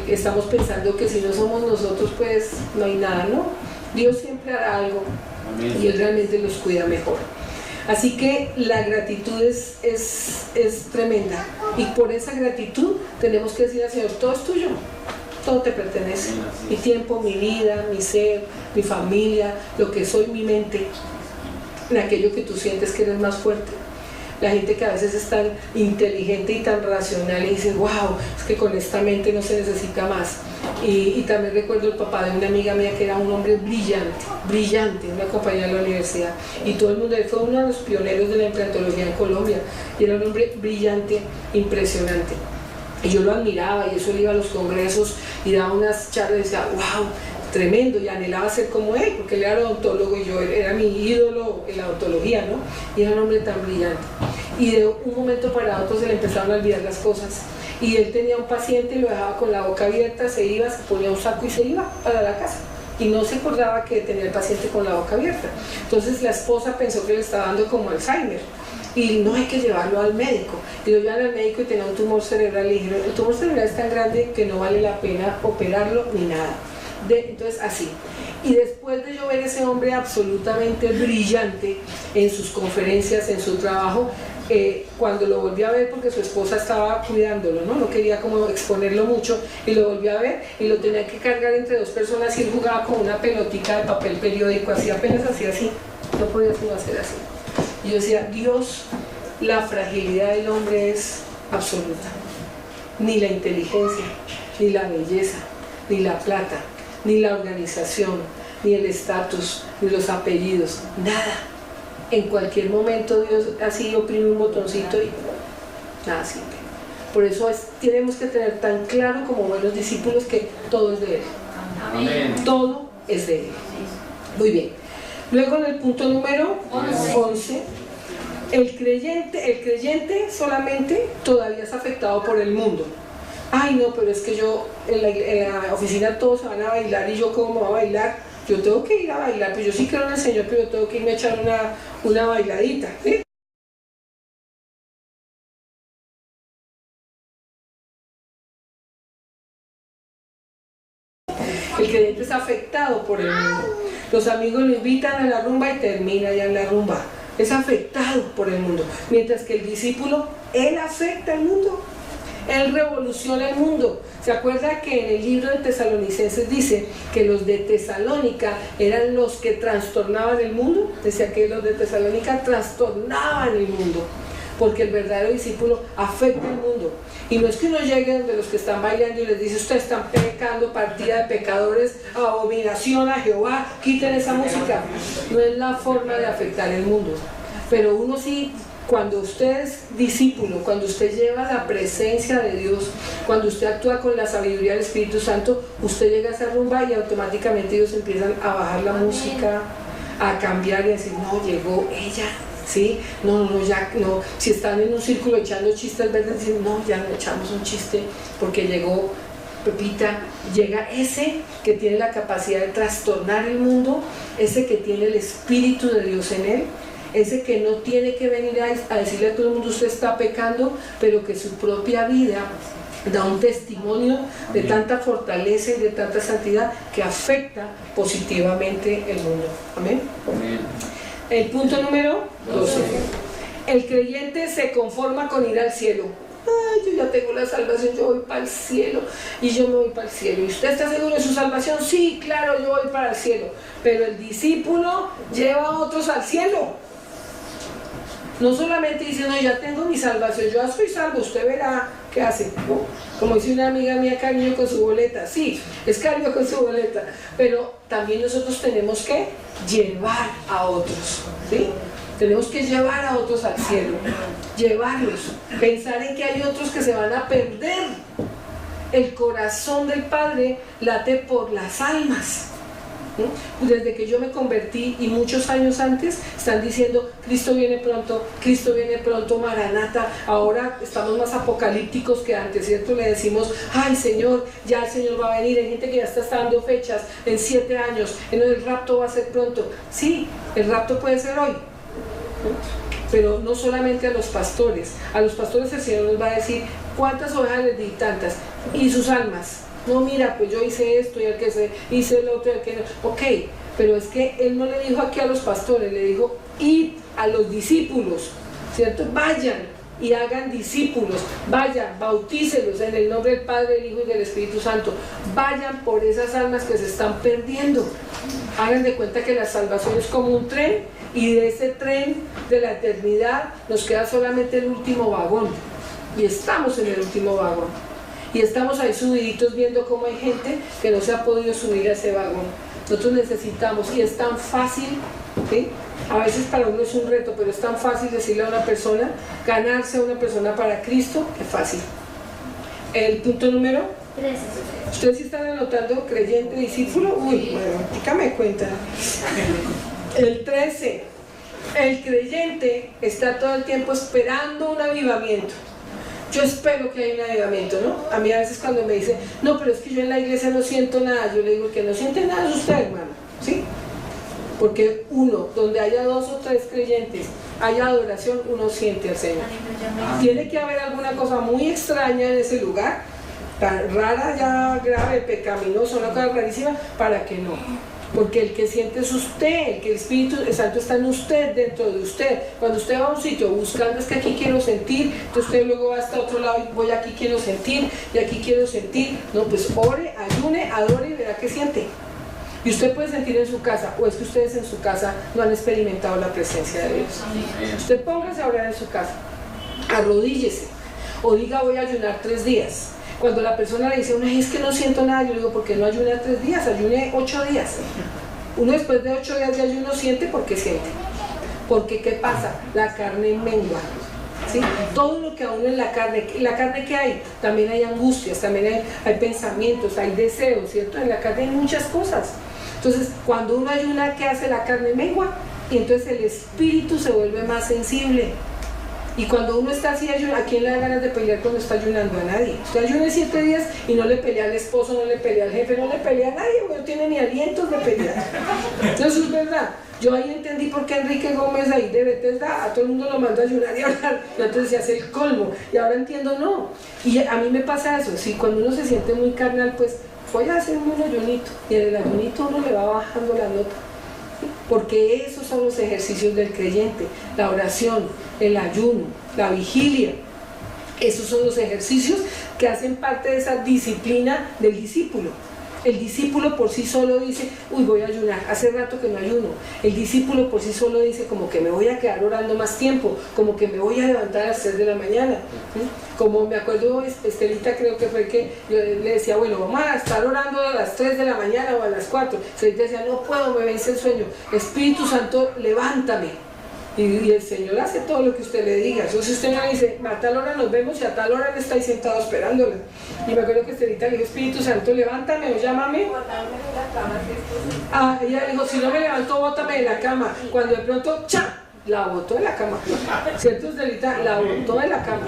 estamos pensando que si no somos nosotros, pues no hay nada, ¿no? Dios siempre hará algo. Amén. Y Él realmente los cuida mejor. Así que la gratitud es tremenda, y por esa gratitud tenemos que decir al Señor, todo es tuyo, todo te pertenece, mi tiempo, mi vida, mi ser, mi familia, lo que soy, mi mente, en aquello que tú sientes que eres más fuerte. La gente que a veces es tan inteligente y tan racional y dice, wow, es que con esta mente no se necesita más. Y también recuerdo el papá de una amiga mía que era un hombre brillante, una compañera de la universidad, y todo el mundo, él fue uno de los pioneros de la implantología en Colombia, y era un hombre brillante, impresionante. Y yo lo admiraba, y eso él iba a los congresos y daba unas charlas y decía, wow, tremendo, y anhelaba ser como él, porque él era odontólogo y yo era mi ídolo en la odontología, ¿no? Y era un hombre tan brillante. Y de un momento para otro se le empezaron a olvidar las cosas. Y él tenía un paciente y lo dejaba con la boca abierta, se iba, se ponía un saco y se iba para la casa. Y no se acordaba que tenía el paciente con la boca abierta. Entonces la esposa pensó que le estaba dando como Alzheimer. Y no, hay que llevarlo al médico. Y lo llevan al médico y tenía un tumor cerebral. Y dijeron, el tumor cerebral es tan grande que no vale la pena operarlo ni nada. Entonces así, y después de yo ver ese hombre absolutamente brillante en sus conferencias, en su trabajo, cuando lo volví a ver, porque su esposa estaba cuidándolo, no quería como exponerlo mucho, y lo volví a ver y lo tenía que cargar entre dos personas, y él jugaba con una pelotica de papel periódico, así apenas hacía así, no podía sino hacer así. Y yo decía, Dios, la fragilidad del hombre es absoluta, ni la inteligencia, ni la belleza, ni la plata, ni la organización, ni el estatus, ni los apellidos, nada. En cualquier momento Dios así oprime un botoncito y nada sirve. Por eso tenemos que tener tan claro como buenos discípulos que todo es de Él. Amén. Todo es de Él. Muy bien. Luego en el punto número 11, el creyente solamente todavía es afectado por el mundo. Ay no, pero es que yo en la oficina todos se van a bailar, y yo cómo me voy a bailar, yo tengo que ir a bailar, pues yo sí creo en el Señor, pero yo tengo que irme a echar una bailadita, ¿sí? El creyente es afectado por el mundo. Los amigos lo invitan a la rumba y termina ya en la rumba. Es afectado por el mundo. Mientras que el discípulo, él afecta al mundo. Él Él revoluciona el mundo. ¿Se acuerda que en el libro de Tesalonicenses dice que los de Tesalónica eran los que trastornaban el mundo? Decía que los de Tesalónica trastornaban el mundo, porque el verdadero discípulo afecta el mundo. Y no es que uno llegue donde los que están bailando y les dice: ustedes están pecando, partida de pecadores, abominación a Jehová, quiten esa música. No es la forma de afectar el mundo. Pero uno sí, cuando usted es discípulo, cuando usted lleva la presencia de Dios, cuando usted actúa con la sabiduría del Espíritu Santo, usted llega a esa rumba y automáticamente ellos empiezan a bajar la música, a cambiar y a decir: no, llegó ella. ¿Sí? No, ya no. Si están en un círculo echando chistes verdes, dicen: no, ya no echamos un chiste porque llegó Pepita. Llega ese que tiene la capacidad de trastornar el mundo, ese que tiene el Espíritu de Dios en él, ese que no tiene que venir a decirle a todo el mundo: usted está pecando, pero que su propia vida da un testimonio de tanta fortaleza y de tanta santidad que afecta positivamente el mundo. Amén. Amén. El punto número 12. El creyente se conforma con ir al cielo. Ay, yo ya tengo la salvación, yo voy para el cielo y yo me voy para el cielo. ¿Y usted está seguro de su salvación? Sí, claro, yo voy para el cielo. Pero el discípulo lleva a otros al cielo. No solamente dice: no, ya tengo mi salvación, yo ya soy salvo, usted verá qué hace, ¿no? Como dice una amiga mía, cariño con su boleta. Sí, es cariño con su boleta, pero también nosotros tenemos que llevar a otros, ¿sí? Tenemos que llevar a otros al cielo, llevarlos, pensar en que hay otros que se van a perder. El corazón del Padre late por las almas. Desde que yo me convertí y muchos años antes están diciendo: Cristo viene pronto, Maranata. Ahora estamos más apocalípticos que antes, ¿cierto? Le decimos: ay Señor, ya el Señor va a venir. Hay gente que ya está dando fechas en 7 años, el rapto va a ser pronto. Sí, el rapto puede ser hoy, pero no solamente a los pastores el Señor nos va a decir: ¿cuántas ovejas les di? Tantas. ¿Y sus almas? No, mira, pues yo hice esto y el que hice el otro y el que no. Ok, pero es que Él no le dijo aquí a los pastores, le dijo: id a los discípulos, ¿cierto? Vayan y hagan discípulos, vayan, bautícelos en el nombre del Padre, del Hijo y del Espíritu Santo. Vayan por esas almas que se están perdiendo. Hagan de cuenta que la salvación es como un tren, y de ese tren de la eternidad nos queda solamente el último vagón, y estamos en el último vagón. Y estamos ahí subiditos viendo cómo hay gente que no se ha podido subir a ese vagón. Nosotros necesitamos, y es tan fácil, ¿sí? A veces para uno es un reto, pero es tan fácil decirle a una persona, ganarse a una persona para Cristo, que fácil. El punto número 13. ¿Ustedes sí están anotando creyente, discípulo? Uy, bueno, dígame cuenta. El 13. El creyente está todo el tiempo esperando un avivamiento. Yo espero que haya un avivamiento, ¿no? A mí a veces cuando me dicen: no, pero es que yo en la iglesia no siento nada, yo le digo: que no siente nada es usted, hermano, ¿sí? Porque uno, donde haya 2 o 3 creyentes, haya adoración, uno siente al Señor. Tiene que haber alguna cosa muy extraña en ese lugar, tan rara, ya grave, pecaminosa, una cosa rarísima, para que no. Porque el que siente es usted, el que el Espíritu Santo está en usted, dentro de usted. Cuando usted va a un sitio buscando: es que aquí quiero sentir, entonces usted luego va hasta otro lado y voy aquí quiero sentir, y aquí quiero sentir. No, pues ore, ayune, adore y verá qué siente. Y usted puede sentir en su casa, o es que ustedes en su casa no han experimentado la presencia de Dios. Usted póngase a orar en su casa, arrodíllese, o diga: voy a ayunar 3 días. Cuando la persona le dice: es que no siento nada, yo le digo: ¿por qué no ayune 3 días? Ayune 8 días. Uno después de 8 días de ayuno siente, porque siente. Porque ¿qué pasa? La carne mengua, ¿sí? Todo lo que a uno en la carne ¿qué hay? También hay angustias, también hay pensamientos, hay deseos, ¿cierto? En la carne hay muchas cosas. Entonces, cuando uno ayuna, ¿qué hace? La carne mengua, y entonces el espíritu se vuelve más sensible. Y cuando uno está así, ¿a quién le da ganas de pelear cuando está ayunando? A nadie. Usted ayuna 7 días y no le pelea al esposo, no le pelea al jefe, no le pelea a nadie, no tiene ni alientos de pelear. Eso es verdad. Yo ahí entendí por qué Enrique Gómez ahí de Bethesda a todo el mundo lo manda a ayunar y a orar, y entonces se hace el colmo. Y ahora entiendo, no. Y a mí me pasa eso, sí, cuando uno se siente muy carnal, pues voy a hacer un ayunito, y en el ayunito uno le va bajando la nota. Porque esos son los ejercicios del creyente: la oración, el ayuno, la vigilia. Esos son los ejercicios que hacen parte de esa disciplina del discípulo. El discípulo por sí solo dice, uy, voy a ayunar, hace rato que no ayuno. El discípulo por sí solo dice, como que me voy a quedar orando más tiempo, como que me voy a levantar a las 3 de la mañana. ¿Sí? Como me acuerdo, Estelita creo que fue que yo le decía, bueno, vamos a estar orando a las 3 de la mañana o a las 4. Estelita decía, no puedo, me vence el sueño. Espíritu Santo, levántame. Y el Señor hace todo lo que usted le diga. Entonces usted me dice, a tal hora nos vemos y a tal hora él está ahí sentado esperándola. Y me acuerdo que Estelita le dijo, Espíritu Santo, levántame o llámame. Ella dijo, si no me levanto, bótame de la cama. Cuando de pronto, ¡cha!, la botó de la cama. ¿Cierto, Estelita? La botó de la cama.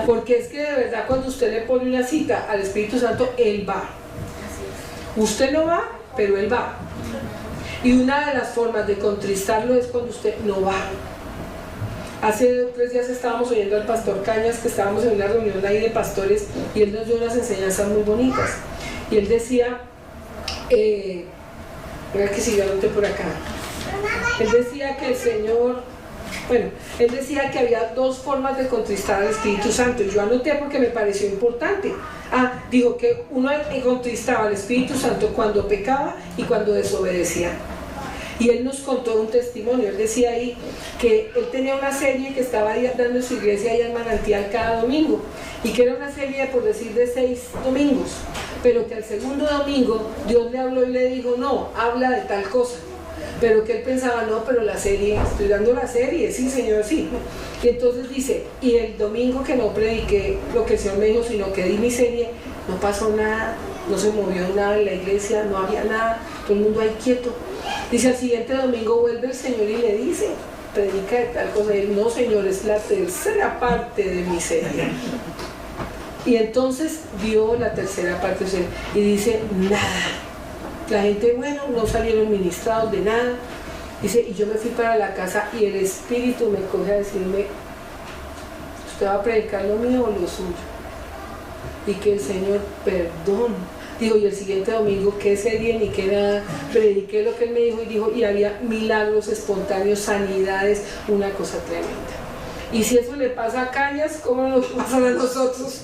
Porque es que de verdad cuando usted le pone una cita al Espíritu Santo, Él va. Usted no va, pero Él va. Y una de las formas de contristarlo es cuando usted no va. Hace 3 días estábamos oyendo al pastor Cañas, que estábamos en una reunión ahí de pastores, y él nos dio unas enseñanzas muy bonitas. Y él decía, mira que si yo anoté por acá, él decía que el Señor, bueno, él decía que había 2 formas de contristar al Espíritu Santo, y yo anoté porque me pareció importante. Dijo que uno contristaba al Espíritu Santo cuando pecaba y cuando desobedecía. Y él nos contó un testimonio. Él decía ahí que él tenía una serie que estaba dando en su iglesia allá en Manantial cada domingo, y que era una serie, por decir, de 6 domingos, pero que al segundo domingo Dios le habló y le dijo, no, habla de tal cosa. Pero que él pensaba, no, pero la serie, estoy dando la serie, sí Señor, sí. Y entonces dice, y el domingo que no prediqué lo que el Señor me dijo, sino que di mi serie, no pasó nada, no se movió nada en la iglesia, no había nada, todo el mundo ahí quieto. Dice, al siguiente domingo vuelve el Señor y le dice, predica de tal cosa. Y él, no Señor, es la tercera parte de mi serie. Y entonces dio la tercera parte de su serie y dice, nada. La gente, bueno, no salieron ministrados de nada. Dice, y yo me fui para la casa y el Espíritu me coge a decirme, ¿usted va a predicar lo mío o lo suyo? Y que el Señor, perdón. Dijo, y el siguiente domingo, qué serie ni qué nada, prediqué lo que él me dijo, y dijo, y había milagros espontáneos, sanidades, una cosa tremenda. Y si eso le pasa a Cañas, ¿cómo nos pasa a nosotros?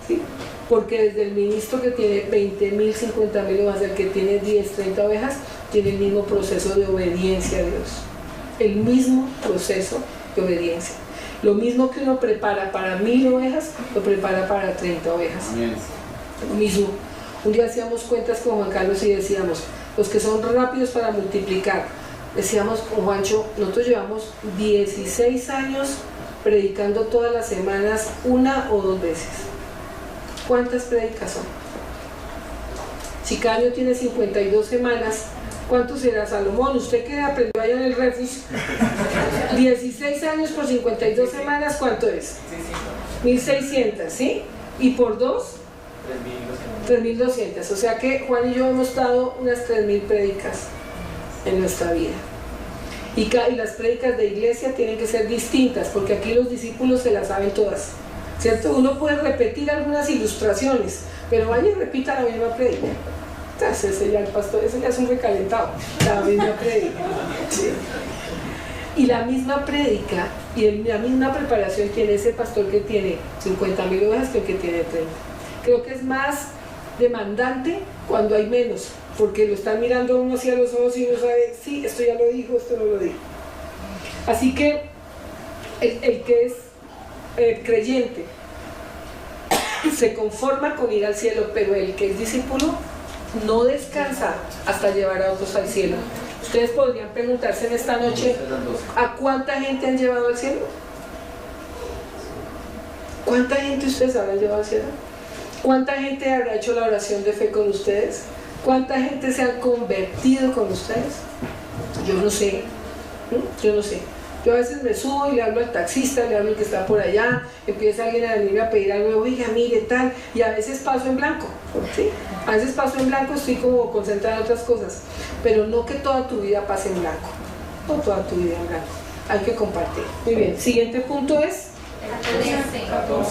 ¿Sí? Porque desde el ministro que tiene 20.000, 50.000 ovejas, el que tiene 10, 30 ovejas, tiene el mismo proceso de obediencia a Dios. El mismo proceso de obediencia. Lo mismo que uno prepara para 1.000 ovejas, lo prepara para 30 ovejas. Lo mismo. Un día hacíamos cuentas con Juan Carlos y decíamos, los que son rápidos para multiplicar, decíamos con Juancho, nosotros llevamos 16 años predicando todas las semanas 1 o 2 veces. ¿Cuántas prédicas son? Si cada año tiene 52 semanas, ¿cuánto será, Salomón? Usted que aprendió allá en el Refus, 16 años por 52 semanas, ¿cuánto es? 1.600, ¿sí? Y por 2, 3.200. O sea que Juan y yo hemos dado unas 3.000 prédicas en nuestra vida. Y las prédicas de iglesia tienen que ser distintas, porque aquí los discípulos se las saben todas, ¿cierto? Uno puede repetir algunas ilustraciones, pero vaya y repita la misma prédica. Entonces ese ya el pastor, ese ya es un recalentado, la misma prédica. Sí. Y la misma prédica y la misma preparación tiene ese pastor que tiene 50.000 ovejas que el que tiene 30. Creo que es más demandante cuando hay menos, porque lo están mirando uno hacia los ojos y uno sabe, sí, esto ya lo dijo, esto no lo dijo. Así que el que es creyente se conforma con ir al cielo, pero el que es discípulo no descansa hasta llevar a otros al cielo. Ustedes podrían preguntarse en esta noche, ¿a cuánta gente han llevado al cielo? ¿Cuánta gente ustedes habrán llevado al cielo? ¿Cuánta gente habrá hecho la oración de fe con ustedes? ¿Cuánta gente se ha convertido con ustedes? Yo no sé, yo no sé. Yo a veces me subo y le hablo al taxista, le hablo al que está por allá, empieza alguien a venirme a pedir algo, oiga, mire, tal, y a veces paso en blanco, ¿sí? A veces paso en blanco, estoy como concentrada en otras cosas, pero no que toda tu vida pase en blanco, no toda tu vida en blanco, hay que compartir. Muy bien, siguiente punto es 14.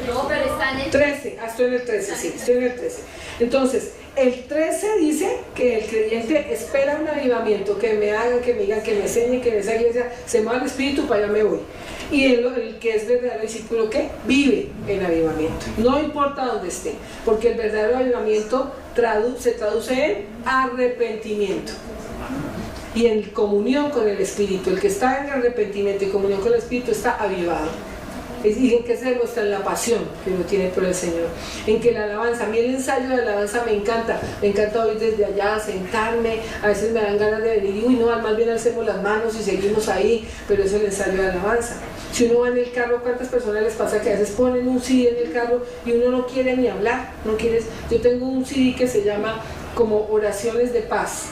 No, pero está en el 13, estoy en el 13, sí, estoy en el 13. Entonces, el 13 dice que el creyente espera un avivamiento, que me hagan, que me digan, que me enseñen, que en esa iglesia se mueva el espíritu, para allá me voy. Y el que es verdadero discípulo, ¿qué? Vive en avivamiento, no importa dónde esté, porque el verdadero avivamiento se traduce en arrepentimiento y en comunión con el Espíritu. El que está en arrepentimiento y comunión con el Espíritu está avivado. ¿Y en qué se demuestra? En la pasión que uno tiene por el Señor, en que la alabanza, a mí el ensayo de alabanza me encanta oír desde allá, sentarme, a veces me dan ganas de venir y uy no, más bien alcemos las manos y seguimos ahí, pero eso es el ensayo de alabanza. Si uno va en el carro, ¿cuántas personas les pasa que a veces ponen un CD en el carro y uno no quiere ni hablar? No quieres. Yo tengo un CD que se llama como Oraciones de Paz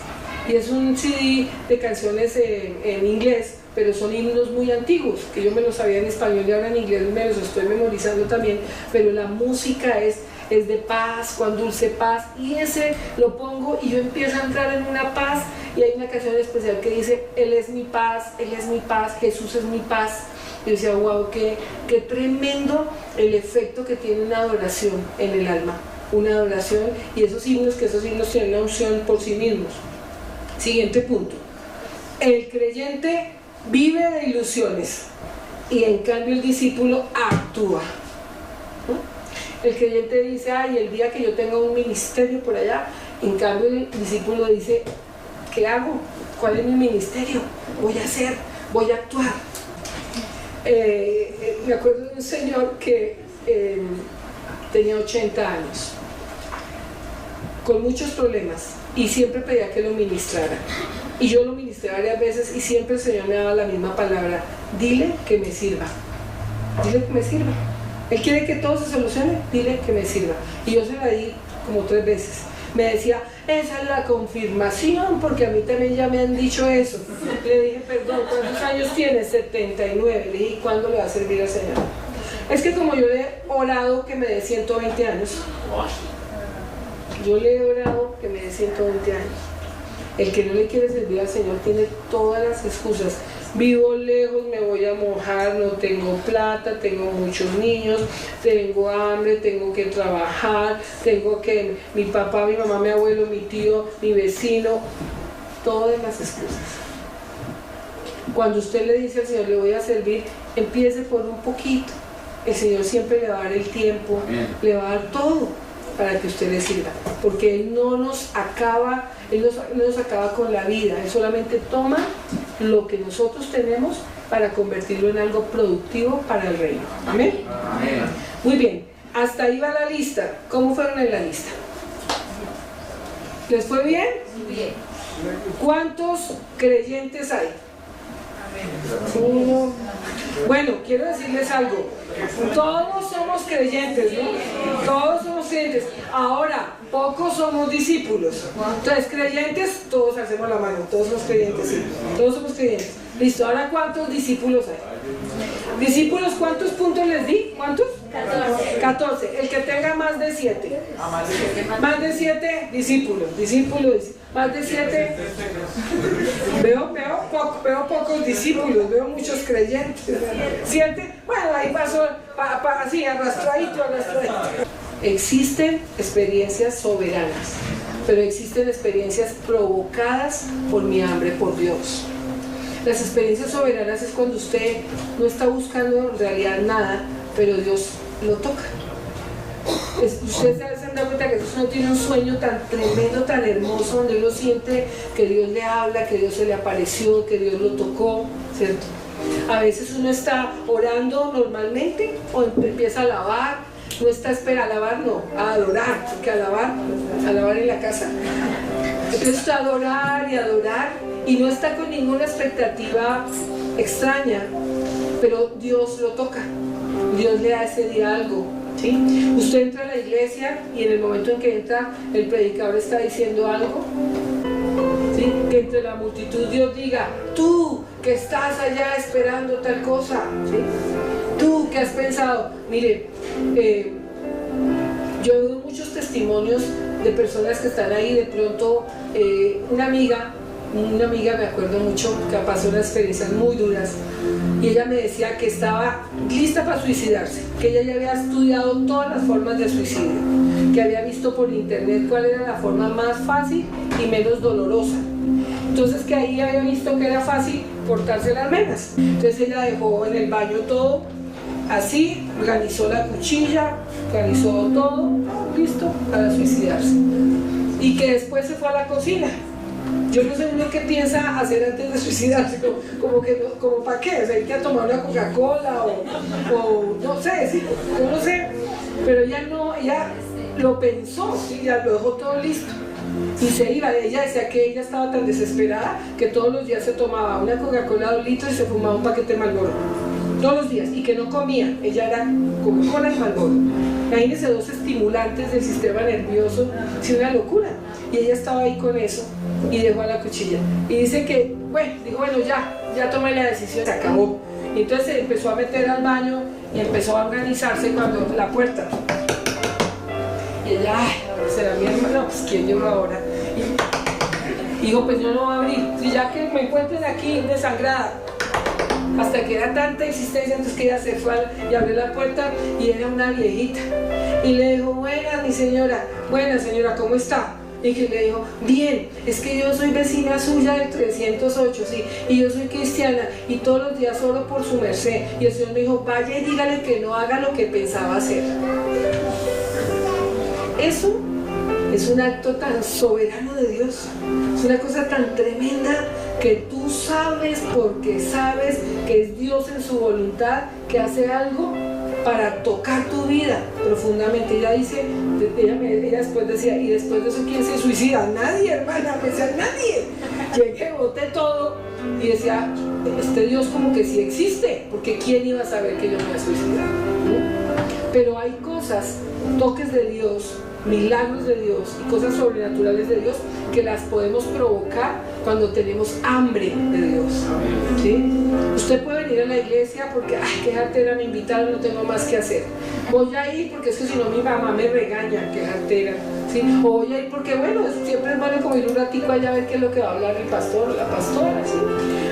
y es un CD de canciones en inglés, pero son himnos muy antiguos, que yo me los sabía en español y ahora en inglés me los estoy memorizando también, pero la música es de paz, con dulce paz, y ese lo pongo y yo empiezo a entrar en una paz, y hay una canción especial que dice, Él es mi paz, Jesús es mi paz. Yo decía, wow, qué tremendo el efecto que tiene una adoración en el alma, una adoración, y esos himnos tienen una unción por sí mismos. Siguiente punto, el creyente vive de ilusiones y en cambio el discípulo actúa. El creyente dice, ay, el día que yo tenga un ministerio por allá, en cambio el discípulo dice, ¿qué hago? ¿Cuál es mi ministerio? Voy a hacer, voy a actuar. Me acuerdo de un señor que tenía 80 años, con muchos problemas, y siempre pedía que lo ministrara. Y yo lo ministré varias veces y siempre el Señor me daba la misma palabra, dile que me sirva, dile que me sirva. Él quiere que todo se solucione, dile que me sirva. Y yo se la di como 3 veces. Me decía, esa es la confirmación, porque a mí también ya me han dicho eso. Le dije, perdón, ¿cuántos años tienes? 79. Le dije, ¿cuándo le va a servir al Señor? Es que como yo le he orado que me dé 120 años, yo le he orado que me dé 120 años. El que no le quiere servir al Señor tiene todas las excusas. Vivo lejos, me voy a mojar, no tengo plata, tengo muchos niños, tengo hambre, tengo que trabajar, tengo que mi papá, mi mamá, mi abuelo, mi tío, mi vecino, todas las excusas. Cuando usted le dice al Señor, le voy a servir, empiece por un poquito. El Señor siempre le va a dar el tiempo, le va a dar todo para que usted le sirva, porque Él no nos acaba con la vida, Él solamente toma lo que nosotros tenemos para convertirlo en algo productivo para el reino. ¿Amén? Amén. Muy bien, hasta ahí va la lista. ¿Cómo fueron en la lista? ¿Les fue bien? Bien. ¿Cuántos creyentes hay? 1. Bueno, quiero decirles algo. Todos somos creyentes, ¿no? Todos somos creyentes. Ahora, pocos somos discípulos. Entonces, creyentes, todos hacemos la mano. Todos somos creyentes, sí. Todos somos creyentes. Listo, ahora ¿cuántos discípulos hay? ¿Discípulos cuántos puntos les di? ¿Cuántos? 14. El que tenga más de 7. Más de 7 discípulos. Más de 7. Veo pocos discípulos, veo muchos creyentes. 7. Bueno, ahí pasó así, arrastradito. Existen experiencias soberanas, pero existen experiencias provocadas por mi hambre por Dios. Las experiencias soberanas es cuando usted no está buscando en realidad nada, pero Dios lo toca. Ustedes se han dado cuenta que uno tiene un sueño tan tremendo, tan hermoso, donde uno siente que Dios le habla, que Dios se le apareció, que Dios lo tocó, ¿cierto? A veces uno está orando normalmente o empieza a alabar, no está espera a alabar, no, a adorar, porque alabar en la casa. Empieza a adorar y no está con ninguna expectativa extraña, pero Dios lo toca, Dios le da ese día algo. ¿Sí? Usted entra a la iglesia y en el momento en que entra el predicador está diciendo algo, ¿sí? Que entre la multitud Dios diga, tú que estás allá esperando tal cosa, ¿sí? Tú que has pensado, mire, yo he oído muchos testimonios de personas que están ahí, de pronto una amiga una amiga, me acuerdo mucho, que pasó unas experiencias muy duras, y ella me decía que estaba lista para suicidarse, que ella ya había estudiado todas las formas de suicidio, que había visto por internet cuál era la forma más fácil y menos dolorosa. Entonces que ahí había visto que era fácil cortarse las venas. Entonces ella dejó en el baño todo así, organizó la cuchilla, organizó todo, listo para suicidarse. Y que después se fue a la cocina. Yo no sé uno qué piensa hacer antes de suicidarse, como para qué, o sea, hay que tomar una Coca-Cola o no sé, sí, yo no sé, pero ella lo pensó, ¿sí? Ya lo dejó todo listo y se iba. Ella decía que ella estaba tan desesperada que todos los días se tomaba una Coca-Cola de 2 litros y se fumaba un paquete de Marlboro, todos los días, y que no comía, ella era Coca-Cola y Marlboro. Imagínense, 2 estimulantes del sistema nervioso, sí, una locura. Y ella estaba ahí con eso y dejó a la cuchilla. Y dice que, bueno, ya tomé la decisión, se acabó. Y entonces se empezó a meter al baño y empezó a organizarse cuando la puerta. Y ella, ay, será mi hermano, pues ¿quién llegó ahora? Y dijo, pues yo no voy a abrir, si ya que me encuentren aquí desangrada. Hasta que era tanta existencia, entonces que ella se fue y abrió la puerta y era una viejita. Y le dijo, buena señora, ¿cómo está? Y que le dijo, bien, es que yo soy vecina suya del 308, sí, y yo soy cristiana y todos los días oro por su merced. Y el Señor me dijo, vaya y dígale que no haga lo que pensaba hacer. Eso es un acto tan soberano de Dios, es una cosa tan tremenda que tú sabes, porque sabes que es Dios en su voluntad que hace algo para tocar tu vida profundamente. Ella dice, ella después decía, y después de eso, ¿quién se suicida? Nadie, hermana, pues nadie. Llegué, boté todo y decía, este Dios como que sí existe, porque ¿quién iba a saber que yo me iba a suicidar? ¿No? Pero hay cosas, toques de Dios, milagros de Dios y cosas sobrenaturales de Dios que las podemos provocar cuando tenemos hambre de Dios, ¿sí? Usted puede venir a la iglesia porque, ay, qué jartera, me invitaron, no tengo más que hacer. Voy a ir porque es que si no mi mamá me regaña, qué jartera, ¿sí? O voy a ir porque, bueno, siempre es bueno como ir un ratico allá a ver qué es lo que va a hablar el pastor o la pastora, ¿sí?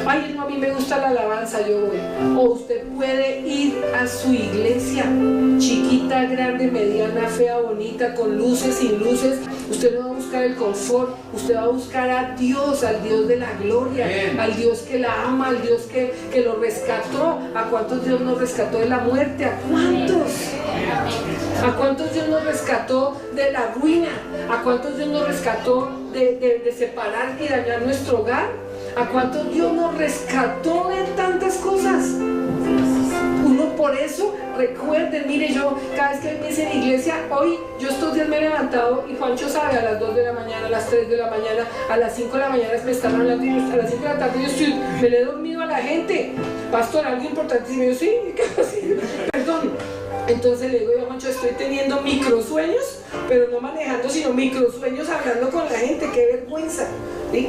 Ay, no, a mí me gusta la alabanza, yo voy. O usted puede ir a su iglesia, chiquita, grande, mediana, fea, bonita, con luces, sin luces. Usted no va a buscar el confort, usted va a buscar a Dios, al Dios de la gloria, al Dios que la ama, al Dios que lo rescató. ¿A cuántos Dios nos rescató de la muerte? ¿A cuántos? ¿A cuántos Dios nos rescató de la ruina? ¿A cuántos Dios nos rescató de separar y dañar nuestro hogar? ¿A cuántos Dios nos rescató de tantas cosas? Uno por eso, recuerden, mire, yo cada vez que me hice en iglesia, hoy yo estos días me he levantado y Juancho sabe, a las 2 de la mañana, a las 3 de la mañana, a las 5 de la mañana me están hablando y a las 5 de la tarde me le he dormido a la gente. Pastor, algo importantísimo. Y yo, sí, ¿qué así? Perdón. Entonces le digo yo, Juancho, estoy teniendo microsueños, pero no manejando, sino microsueños hablando con la gente, qué vergüenza, ¿sí?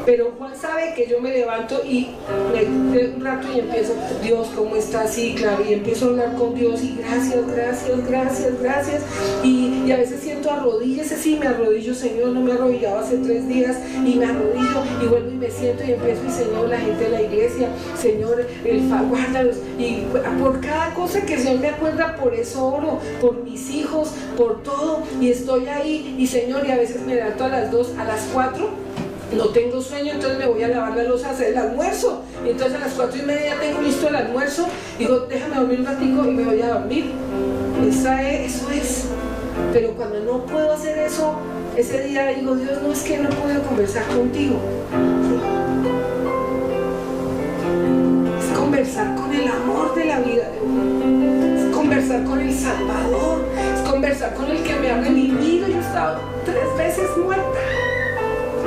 Pero Juan sabe que yo me levanto y me un rato y empiezo, Dios, ¿cómo estás? Sí, claro, y empiezo a hablar con Dios y gracias. Y a veces siento arrodillas, sí, me arrodillo, Señor, no me arrodillaba hace 3 días, y me arrodillo y vuelvo y me siento y empiezo, y Señor, la gente de la iglesia, Señor, guárdalos, y por cada cosa que el Señor me acuerda, por eso oro, por mis hijos, por todo, y estoy ahí, y Señor, y a veces me levanto a las 2, a las 4, no tengo sueño, entonces me voy a lavar la loza a hacer el almuerzo, y entonces a las 4:30 tengo listo el almuerzo, digo, déjame dormir un ratico y me voy a dormir. Eso es. Pero cuando no puedo hacer eso, ese día digo, Dios, no, es que no puedo conversar contigo. Es conversar con el amor de la vida de uno, es conversar con el Salvador, es conversar con el que me ha redimido. Yo he estado 3 veces muerta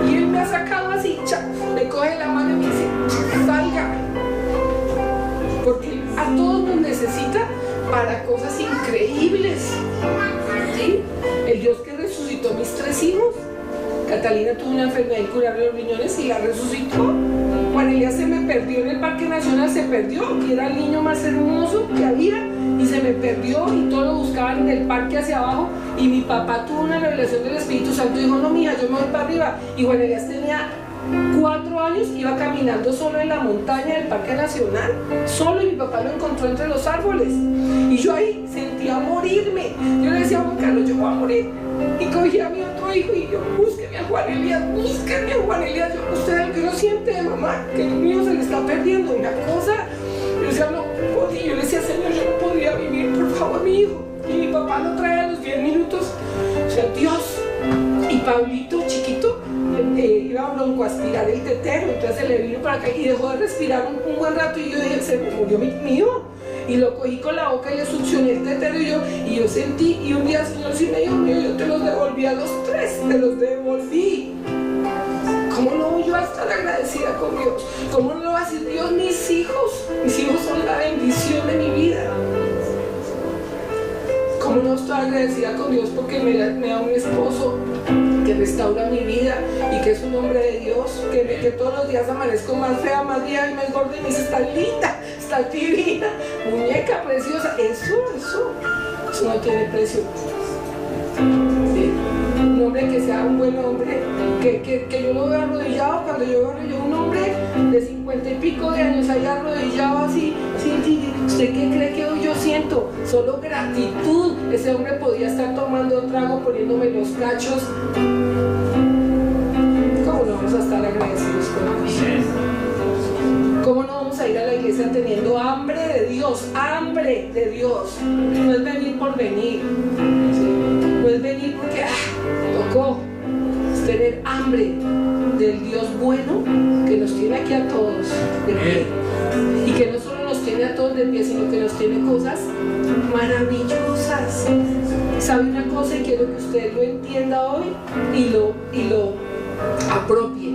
y Él me ha sacado así, me coge la mano y me dice, salga, porque a todos nos necesita para cosas increíbles, ¿sí? El Dios que resucitó mis 3 hijos. Catalina tuvo una enfermedad incurable de los riñones y la resucitó. Juan Elías se me perdió en el Parque Nacional, se perdió, que era el niño más hermoso que había, y se me perdió, y todos lo buscaban en el parque hacia abajo, y mi papá tuvo una revelación del Espíritu Santo y dijo, no, mija, yo me voy para arriba. Y Juan Elías tenía 4 años iba caminando solo en la montaña del Parque Nacional, solo, y mi papá lo encontró entre los árboles. Y yo ahí sentía morirme. Yo le decía a Juan Carlos, yo voy a morir. Y cogí a mi otro hijo y yo, búsqueme a Juan Elías, búsqueme a Juan Elías. Yo, usted que no siente, mamá, que el mío se le está perdiendo una cosa. Yo decía, no podía. Yo le decía, Señor, yo no podría vivir, por favor, mi hijo. Y mi papá lo trae a los 10 minutos. O sea, Dios. Y Pablito, chiquito, iba a broncoaspirar el tetero, entonces se le vino para acá y dejó de respirar un buen rato, y yo dije, se me murió mi hijo. Y lo cogí con la boca y le succioné el tetero, y yo sentí, y un día el Señor sí me dijo, yo te los devolví a los 3, te los devolví. ¿Cómo no voy yo a estar agradecida con Dios? ¿Cómo no lo va a decir Dios? Mis hijos son la bendición de mi vida. ¿Cómo no estoy agradecida con Dios porque me da un esposo que restaura mi vida y que es un hombre de Dios, que todos los días amanezco más fea, más vieja y más gorda y me dice, estás linda, estás divina, muñeca preciosa? Eso no tiene precio. ¿Sí? Un hombre que sea un buen hombre, que yo lo veo arrodillado, cuando yo veo un hombre de 50 y pico de años ahí arrodillado así, ¿usted qué cree que hoy yo siento? Solo gratitud. Ese hombre podía estar tomando trago, poniéndome los cachos. ¿Cómo no vamos a estar agradecidos con Dios? ¿Cómo no vamos a ir a la iglesia teniendo hambre de Dios? Hambre de Dios. No es venir por venir, ¿sí? No es venir porque tocó. Es tener hambre del Dios bueno que nos tiene aquí a todos de pie. Y que no solo nos tiene a todos de pie, sino que nos tiene cosas maravillosas. ¿Sabe una cosa? Y quiero que usted lo entienda hoy y lo apropie.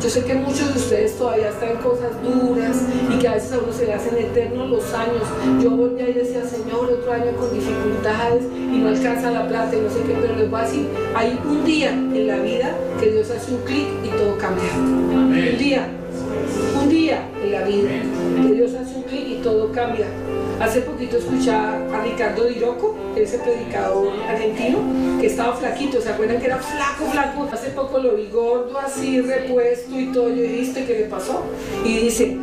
Yo sé que muchos de ustedes todavía están en cosas duras y que a veces a uno se le hacen eternos los años. Yo volvía y decía, Señor, otro año con dificultades y no alcanza la plata y no sé qué, pero les voy a decir, hay un día en la vida que Dios hace un clic y todo cambia. Amén. Un día en la vida que Dios hace un clic y todo cambia. Hace poquito escuchaba a Ricardo Di Rocco, ese predicador argentino, que estaba flaquito, ¿se acuerdan que era flaco? Hace poco lo vi gordo, así, repuesto y todo. Yo dije, ¿qué le pasó? Y dice,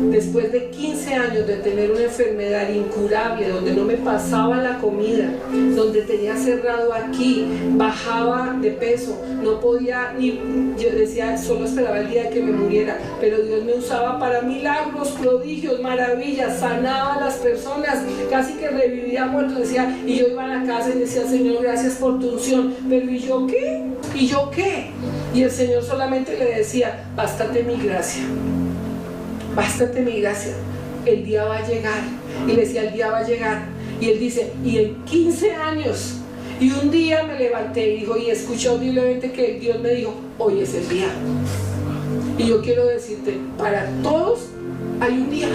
después de 15 años de tener una enfermedad incurable, donde no me pasaba la comida, donde tenía cerrado aquí, bajaba de peso, no podía ni, yo decía, solo esperaba el día que me muriera, pero Dios me usaba para milagros, prodigios, maravillas, sanaba a las personas, casi que revivía muertos, decía, y yo iba a la casa y decía, Señor, gracias por tu unción, pero ¿y yo qué? ¿Y yo qué? Y el Señor solamente le decía, bástate mi gracia. Bástate mi gracia, el día va a llegar. Y le decía, el día va a llegar. Y él dice, y en 15 años, y un día me levanté y dijo, y escuché audiblemente que Dios me dijo, hoy es el día. Y yo quiero decirte, para todos hay un día.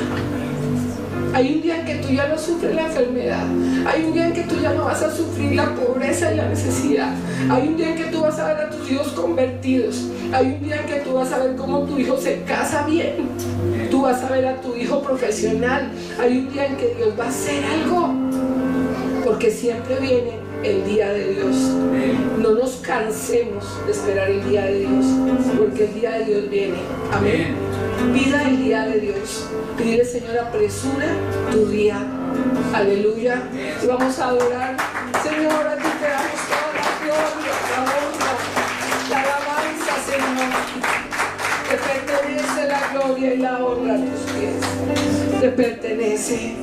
Hay un día en que tú ya no sufres la enfermedad. Hay un día en que tú ya no vas a sufrir la pobreza y la necesidad. Hay un día en que tú vas a ver a tus hijos convertidos. Hay un día en que tú vas a ver cómo tu hijo se casa bien. Tú vas a ver a tu hijo profesional. Hay un día en que Dios va a hacer algo. Porque siempre viene el día de Dios. No nos cansemos de esperar el día de Dios. Porque el día de Dios viene. Amén. Pida el día de Dios. Pide, Señor, apresura tu día. Aleluya. Y vamos a adorar. Señor, a ti te damos toda la gloria, la honra, la alabanza, Señor. Te pertenece la gloria y la honra a tus pies. Te pertenece.